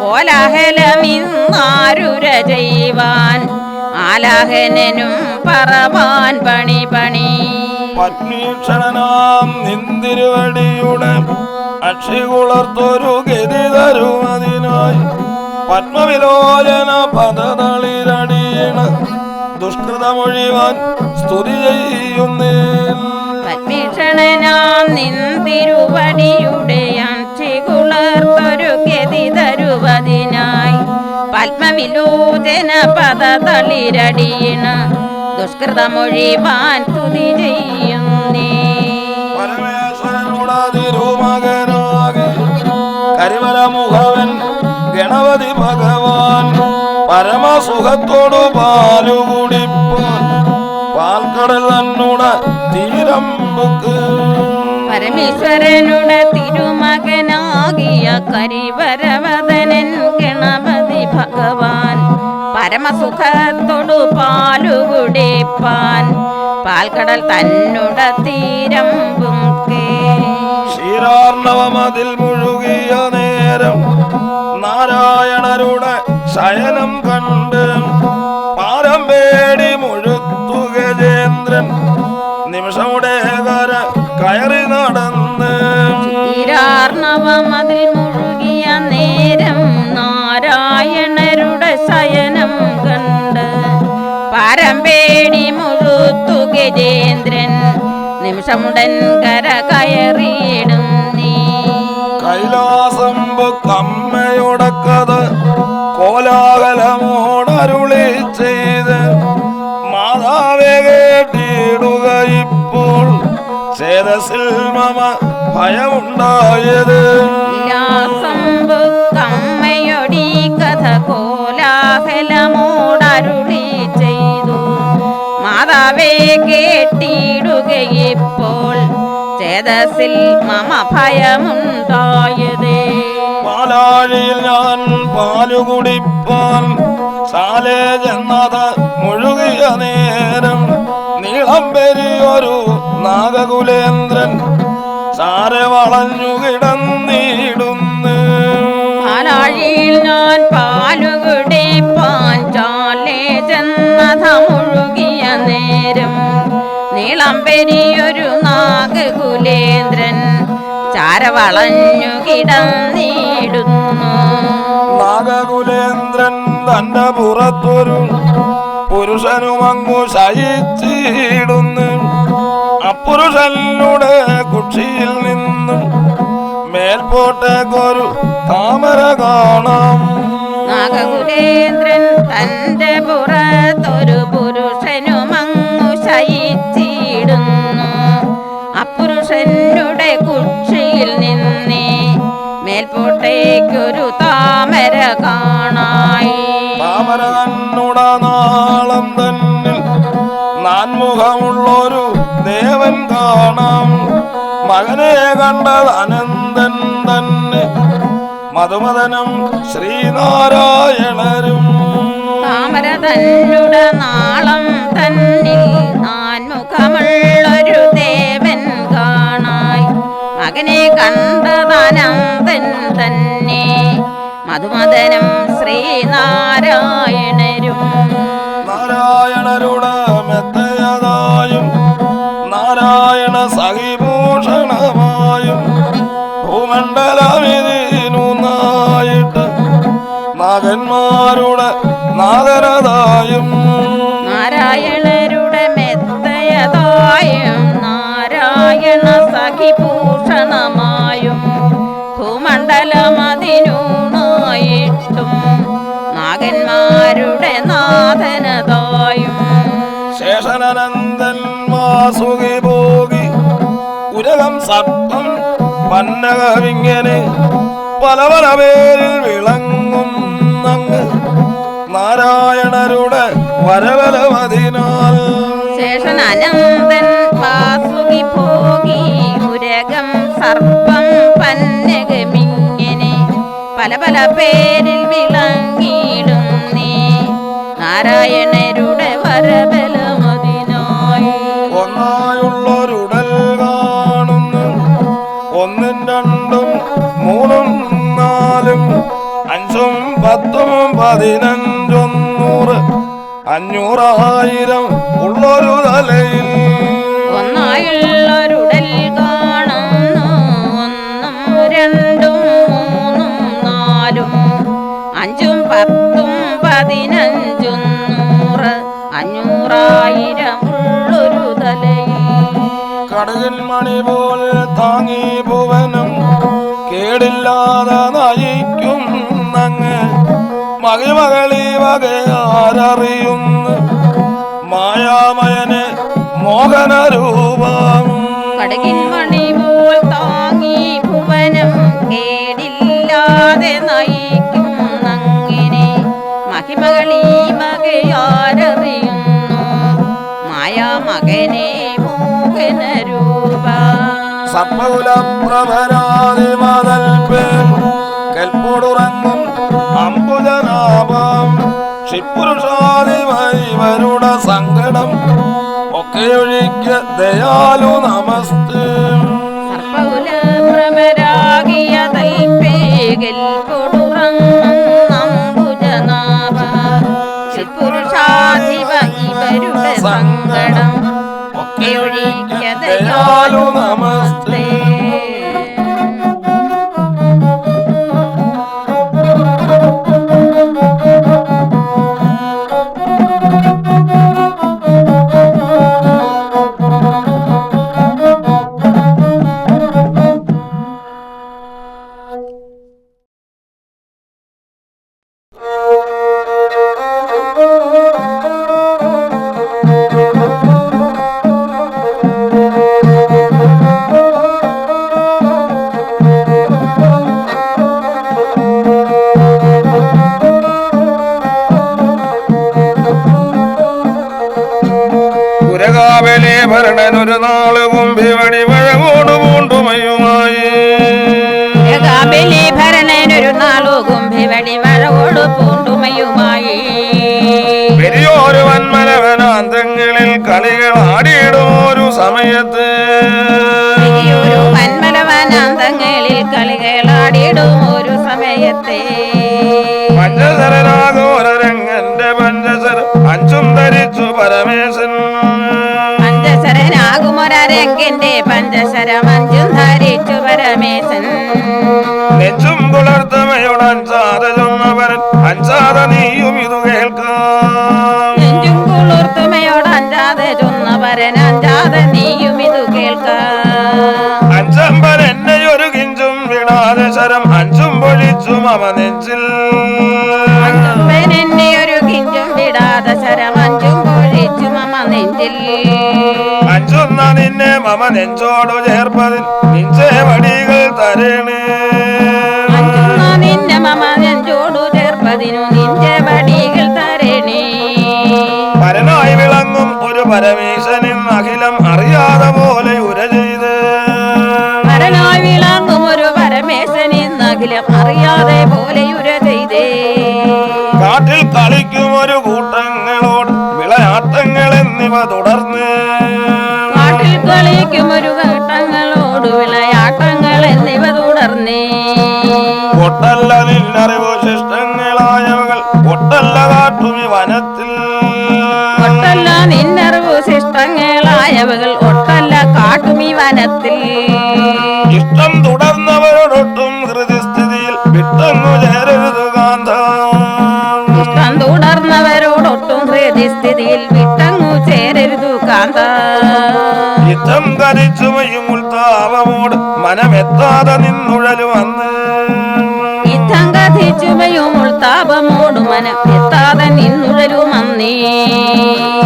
കോലാഹലമിന്നാരുര ചെയ്യുവാൻ ആലാഹനനും പറവാൻ പണി പണി പത്മീക്ഷണനാം നിന്തിരുവടിയുടെ അക്ഷികുളർത്തൊരു ഗതി തരുവതിനായി പത്മവിലോചന പദതളിരടിയണ ദുഷ്കൃതമൊഴിവാൻ സ്തുതി ചെയ്യുന്നേ പത്മീക്ഷണനാം നിന്തിരുവടിയുടെ അക്ഷികുളർത്തൊരു ഗതി തരുവതിനായി പത്മവിലോചന പദതളിരടിയണ ദുഷ്കൃതമൊഴിവാൻ സ്തുതി ചെയ്യുന്നേ പരമേശ്വരനുടതിരുമകനാകെ കരിവരമുഖവൻ ഗണപതി ഭഗവാൻ പരമസുഖത്തോടു പാലുകുടിപ്പാൻ പാൽക്കടൽ തന്നുട തീരം ബുക്ക് പരമേശ്വരനുടെ തിരുമകനാകിയ കരിവരവദനൻ ഗണപതി ഭഗവാൻ പരമസുഖത്തോടു പാലുകുടിപ്പാൻ പാൽക്കടൽ തന്നുട തീരം ബുക്കേ ക്ഷീരാർണവമതിൽ മുഴുകിയ നേരം നാരായണരുടെ ശയനം കണ്ട് പാരം പേടി മുഴുത്തു ഗജേന്ദ്രൻ നിമിഷമുടെ കര കയറി നടന്ന് ക്ഷീരാർണവമതിൽ മുഴുകിയ നേരം നാരായണരുടെ ശയനം കണ്ട് പാരമ്പേടി മുഴുത്തു ഗജേന്ദ്രൻ നിമിഷമുടൻ കര കയറിയിടും നീ കൈലാസം കമ്മയോടക്കഥ കോലാഹലമോടരുളി ചെയ്ത് മാതാവെ കേട്ടിടുക ഇപ്പോൾ ചേതസിൽ മമ ഭയമുണ്ടായത് കമ്മയൊടി കഥ കോലാഹലമോടരുളി ചെയ്തു കർത്താവേ കേട്ടിടുകയിപ്പോൾ ചേതസിൽ മമ ഭയമുണ്ടായതേ. പാലാഴിയിൽ ഞാൻ പാലു കുടിപ്പാൻ ശാലേ ചെന്നത് മുഴുകിയ നേരം നീളം പെരിയൊരു നാഗകുലേന്ദ്രൻ ചാരെ വളഞ്ഞു കിടന്നിടുന്നു. പാലാഴിയിൽ ഞാൻ പാലുകുടിപ്പാൻ ചാലേ ചെന്നത മുഴുകിയ നേരം നീളം പെരിയൊരു നാഗകുലേന്ദ്രൻ ചാരവളഞ്ഞു കിടന്നിടുന്നു. നാഗകുലേന്ദ്രൻ തന്റെ പുറത്തൊരു പുരുഷനുമങ്ങു ശയിച്ചിടുന്നു. അപ്പുരുഷനുടെ കുക്ഷിയിൽ നിന്നും മേൽപോട്ടേക്കൊരു താമര കാണാം. നാഗകുലേന്ദ്രൻ തന്റെ പുറത്തൊരു പുരുഷനുമങ്ങു ശയിച്ചിടുന്നു. അപ്പുരുഷനുടെ കുക്ഷിയിൽ നിന്നേ മേൽപോട്ടേക്കൊരു താമര കാണായി. താമര തന്നുട നാളം തന്നിൽ നാൻമുഖമുള്ളൊരു ദേവൻ കാണാം. മകനെ കണ്ടത് അനന്തൻ തന്നെ മധുമദനം ശ്രീനാരായണരും. താമര തന്നുട നാളം തന്നിൽ നാൻമുഖമുള്ളൊരു ദേവൻ കാണായി. മകനെ കണ്ടതനന്തൻ തന്നെ മധുമദനം ശ്രീനാരായണരും. നാരായണരുടെ മെത്തയതായും നാരായണ സഹിഭൂഷണമായും ഭൂമണ്ഡലമിതിനൂന്നായിട്ട് നാഗന്മാരുടെ നാദരതായും നാരായണരുടെ മെത്തയതായും നാരായണ സഖിഭൂഷണമായും ഭൂമണ്ഡലമതിനൂണായിട്ടും നാഗന്മാരുടെ നാഥനതായും ശേഷനനന്ദൻ വാസുകി പോകി ഉരകം സർപ്പം പന്നകവിങ്ങനെ പല പല പേരിൽ വിളങ്ങുന്നങ്ങ് നാരായണരുടെ വരവലമതിനാൽ ശേഷനനന്ദൻ വാസുകി ഭോഗി ഉരകം സർപ്പം പന്നകമിങ്ങനെ പല പല പേരിൽ വിളങ്ങിയിടുന്നേ നാരായണരുടെ വരബലമതിനായി. ഒന്നായുള്ളൊരുടൽ കാണുന്നു. ഒന്നും രണ്ടും മൂന്നും നാലും അഞ്ചും പത്തും 1500 500,000 ഉള്ളൊരു തലയിൽ ഒന്നായുള്ളൊരുടൽ കാണുന്നു. ഒന്നും രണ്ടും മൂന്നും നാലും അഞ്ചും പത്തും 15 100 500,000 ഉള്ളൊരു തലയിൽ കടലിൽ മണി പോലെ താങ്ങി ഭുവനം കേടില്ലാതെ നയിക്കുന്നങ്ങ് മകിമകളി വകയാരറിയുന്നു മായാമയനെ മോഹനരൂപം. കടകിൻ മണി പോൽ താങ്ങി ഭുവനം കേടില്ലാതെ നയിക്കുന്നങ്ങനെ മഹിമകളീ മകയാരറിയുന്നു മായാമകനെ മോഹനരൂപ. സർപ്പകുലപ്രഭരാതിമതൽപേ കൽപ്പൊടുറങ്ങും അംബുജനാഭം ക്ഷിപുരുഷാദിവരുടെ സങ്കടം ഒക്കെയൊഴിക്ക ദയാലു നമസ്തേ. സർപ്പകുലപ്രഭരാകിയ തൽപേകൽ കൊടുറങ്ങും അംബുജനാഭ ക്ഷിപുരുഷാധിപ ഇവരുടെ സങ്കടം ഒക്കെയൊഴിക്ക ദയാലു നമസ്തേ. ഒരു നാള് കുംഭിവടി മഴകോട് പൂണ്ടുമയുമായി ഏകാബലീഭരണനൊരു നാളു കുംഭിവടി മഴകോട് പൂണ്ടുമയുമായി പെരിയോരു വന്മലവനാന്തങ്ങളിൽ കളികൾ ആടിയിടും ഒരു സമയത്ത് വന്മലവനാന്തങ്ങളിൽ കളികളാടിയിടും ഒരു സമയത്തെ പഞ്ചസരനാഗോരരംഗന്റെ പഞ്ചസര അഞ്ചും ധരിച്ചു പരമേശൻ പഞ്ചസരനാകുമൊരരംഗന്റെ പഞ്ചസരം അഞ്ചും ധരിച്ചു പരമേശൻ നെഞ്ചും പുലർത്തമയോട് അഞ്ചാത ചൊന്നവരൻ അഞ്ചാത നീയും ഇതു കേൾക്കാം നെഞ്ചും കുളിർത്തുമയോട് അഞ്ചാതെ ചൊന്നവരൻ അഞ്ചാതെ നീയും ഇതു കേൾക്കാം അഞ്ചമ്പൻ എന്നെ ഒരു കിഞ്ചും വിടാതെ ശരം അഞ്ചും പൊഴിച്ചു മമ നെഞ്ചിൽ എന്നെ ഒരു കിഞ്ചും വിടാതെ ശരം അഞ്ചും പൊഴിച്ചു മമ നെഞ്ചിൽ അഞ്ചുന്ന നിന്നെ മമ നെഞ്ചോടു ചേർപ്പതിൽ നിഞ്ചേ വടികൾ തരണേ അഞ്ചുന്ന നിന്നെ മമ നെഞ്ചോടു ചേർപ്പതിനു നിന്റെ വടികൾ തരണേ പരനായി വിളങ്ങും ഒരു പരമേശനിൻ അഖിലം അറിയാതെ പോലെ ഉര ചെയ്ത് പരനായി വിളങ്ങും ഒരു പരമേശനിൻ അഖിലം അറിയാതെ പോലെ ഉര ചെയ്തേ കാട്ടിൽ കളിക്കും ഒരു കൂട്ടങ്ങളോട് വിളയാട്ടങ്ങൾ എന്നിവ തുടർന്ന് കാട്ടിൽ കളിക്കും ഒരു കൂട്ടങ്ങളോട് വിളയാട്ടങ്ങൾ എന്നിവ തുടർന്നേ ഒട്ടല്ല നിന്നറിവു ശിഷ്ടങ്ങളായവകൾ ഒട്ടല്ല കാട്ടുമി വനത്തിൽ ഒട്ടല്ല നിന്നറിവു ശിഷ്ടങ്ങളായവകൾ ഒട്ടല്ല കാട്ടുമീ വനത്തിൽ ഇഷ്ടം തുടർന്നവരോടൊട്ടും ഹൃദയസ്ഥിതിയിൽ വിട്ടങ്ങു ചേരരുത് കാന്ത ഇഷ്ടം തുടർന്നവരോടൊട്ടും ഹൃദയസ്ഥിതിയിൽ വിട്ടങ്ങു ചേരരുതു കാന്ത യുദ്ധം കരിച്ചുമയും ഉൾത്താവമോട് മനമെത്താതെ നിന്നുഴലു വന്ന് യുദ്ധം കഥിച്ചുമയും ഉൾത്താപമോടു മനം എത്താതെ നിന്നുഴലുമന്നേ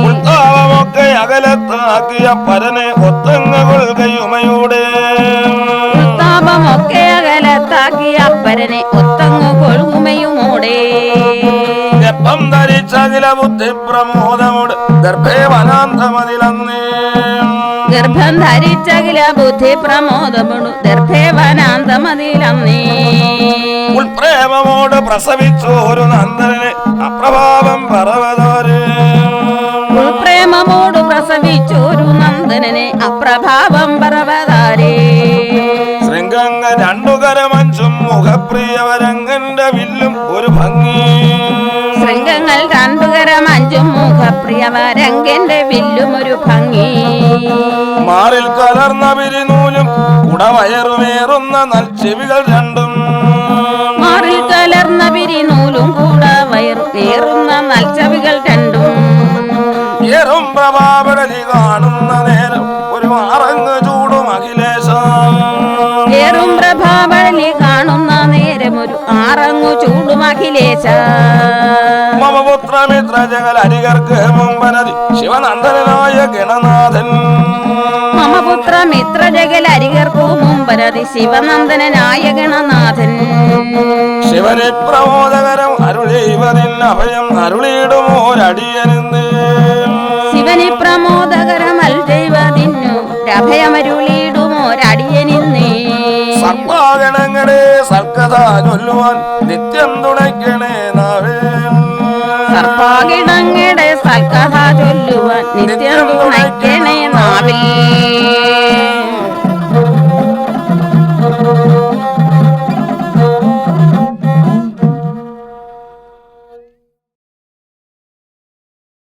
ഉൾത്താവമൊക്കെ അകലത്താക്കിയ പരനെ ഒത്തങ്ങ കൊள்കയുമയുടെ ഉൾത്താപമൊക്കെ അകലത്താക്കിയ അപ്പരനെ ഒത്തങ്ങു കൊഴുകുമയുമോടെ ഗർഭം ധരിച്ചകില ബുദ്ധി പ്രമോദമോട് ഗർഭേ വനാന്തമതിലന്നേ ഗർഭം ധരിച്ചകില ബുദ്ധി പ്രമോദമുടു ദർഭേവനാന്തമതിലന്നേ ഉൾപ്രേമമോട് പ്രസവിച്ചു ഒരു നന്ദനെ അപ്രഭാവം പറവതാര് ഉൾപ്രേമമോട് പ്രസവിച്ചൊരു നന്ദനനെ അപ്രഭാവം പർവതാരേ ശൃംഗങ്ങ രണ്ടുകരമഞ്ചും മുഖപ്രിയവരങ്ങന്റെ വില്ലും ഒരു ഭംഗി ശൃംഗങ്ങൾ രണ്ടുകരം അഞ്ചും മുഖപ്രിയവരങ്കന്റെ വില്ലും ഒരു ഭംഗി മാറിൽ കലർന്ന പിരിനൂലും കുടവയറുമേറുന്ന നൽചെവികൾ രണ്ടും മാറിൽ കലർന്ന പിരിനൂലും കൂടെ വയറുന്ന നൽച്ചവികൾ രണ്ടും ഏറും പ്രഭാപടലി കാണുന്ന നേരം ഒരു ആറങ്ങ് ചൂടും അഖിലേശ ഏറും പ്രഭാവളി കാണുന്ന നേരം ഒരു ആറങ്ങു ചൂടും അഖിലേശ മമപുത്രമിത്ര ജഗൽ അരികർക്ക് മുമ്പനതി ശിവനന്ദനായ ഗണനാഥൻ മമപുത്ര മിത്ര ജഗൽ അരികർക്കു മുമ്പരതി ശിവനന്ദനായ ഗണനാഥൻ ശിവനെ പ്രമോദകരം അരുളീവതിൻ അഭയം അരുളിയിടുമോരടിയനെന്ന് ശിവനി പ്രമോദകരമൽ ദൈവതിന്നു അഭയമരുളിയിടുമോരടിയനിന്നേ സർപ്പാഗണങ്ങളെ സൽക്കഥ ചൊല്ലുവാൻ നിത്യം തുണയ്ക്കണേ നാവേ സർപ്പാകിടങ്ങടെ സൽക്കഥ ചൊല്ലുവാൻ നിത്യം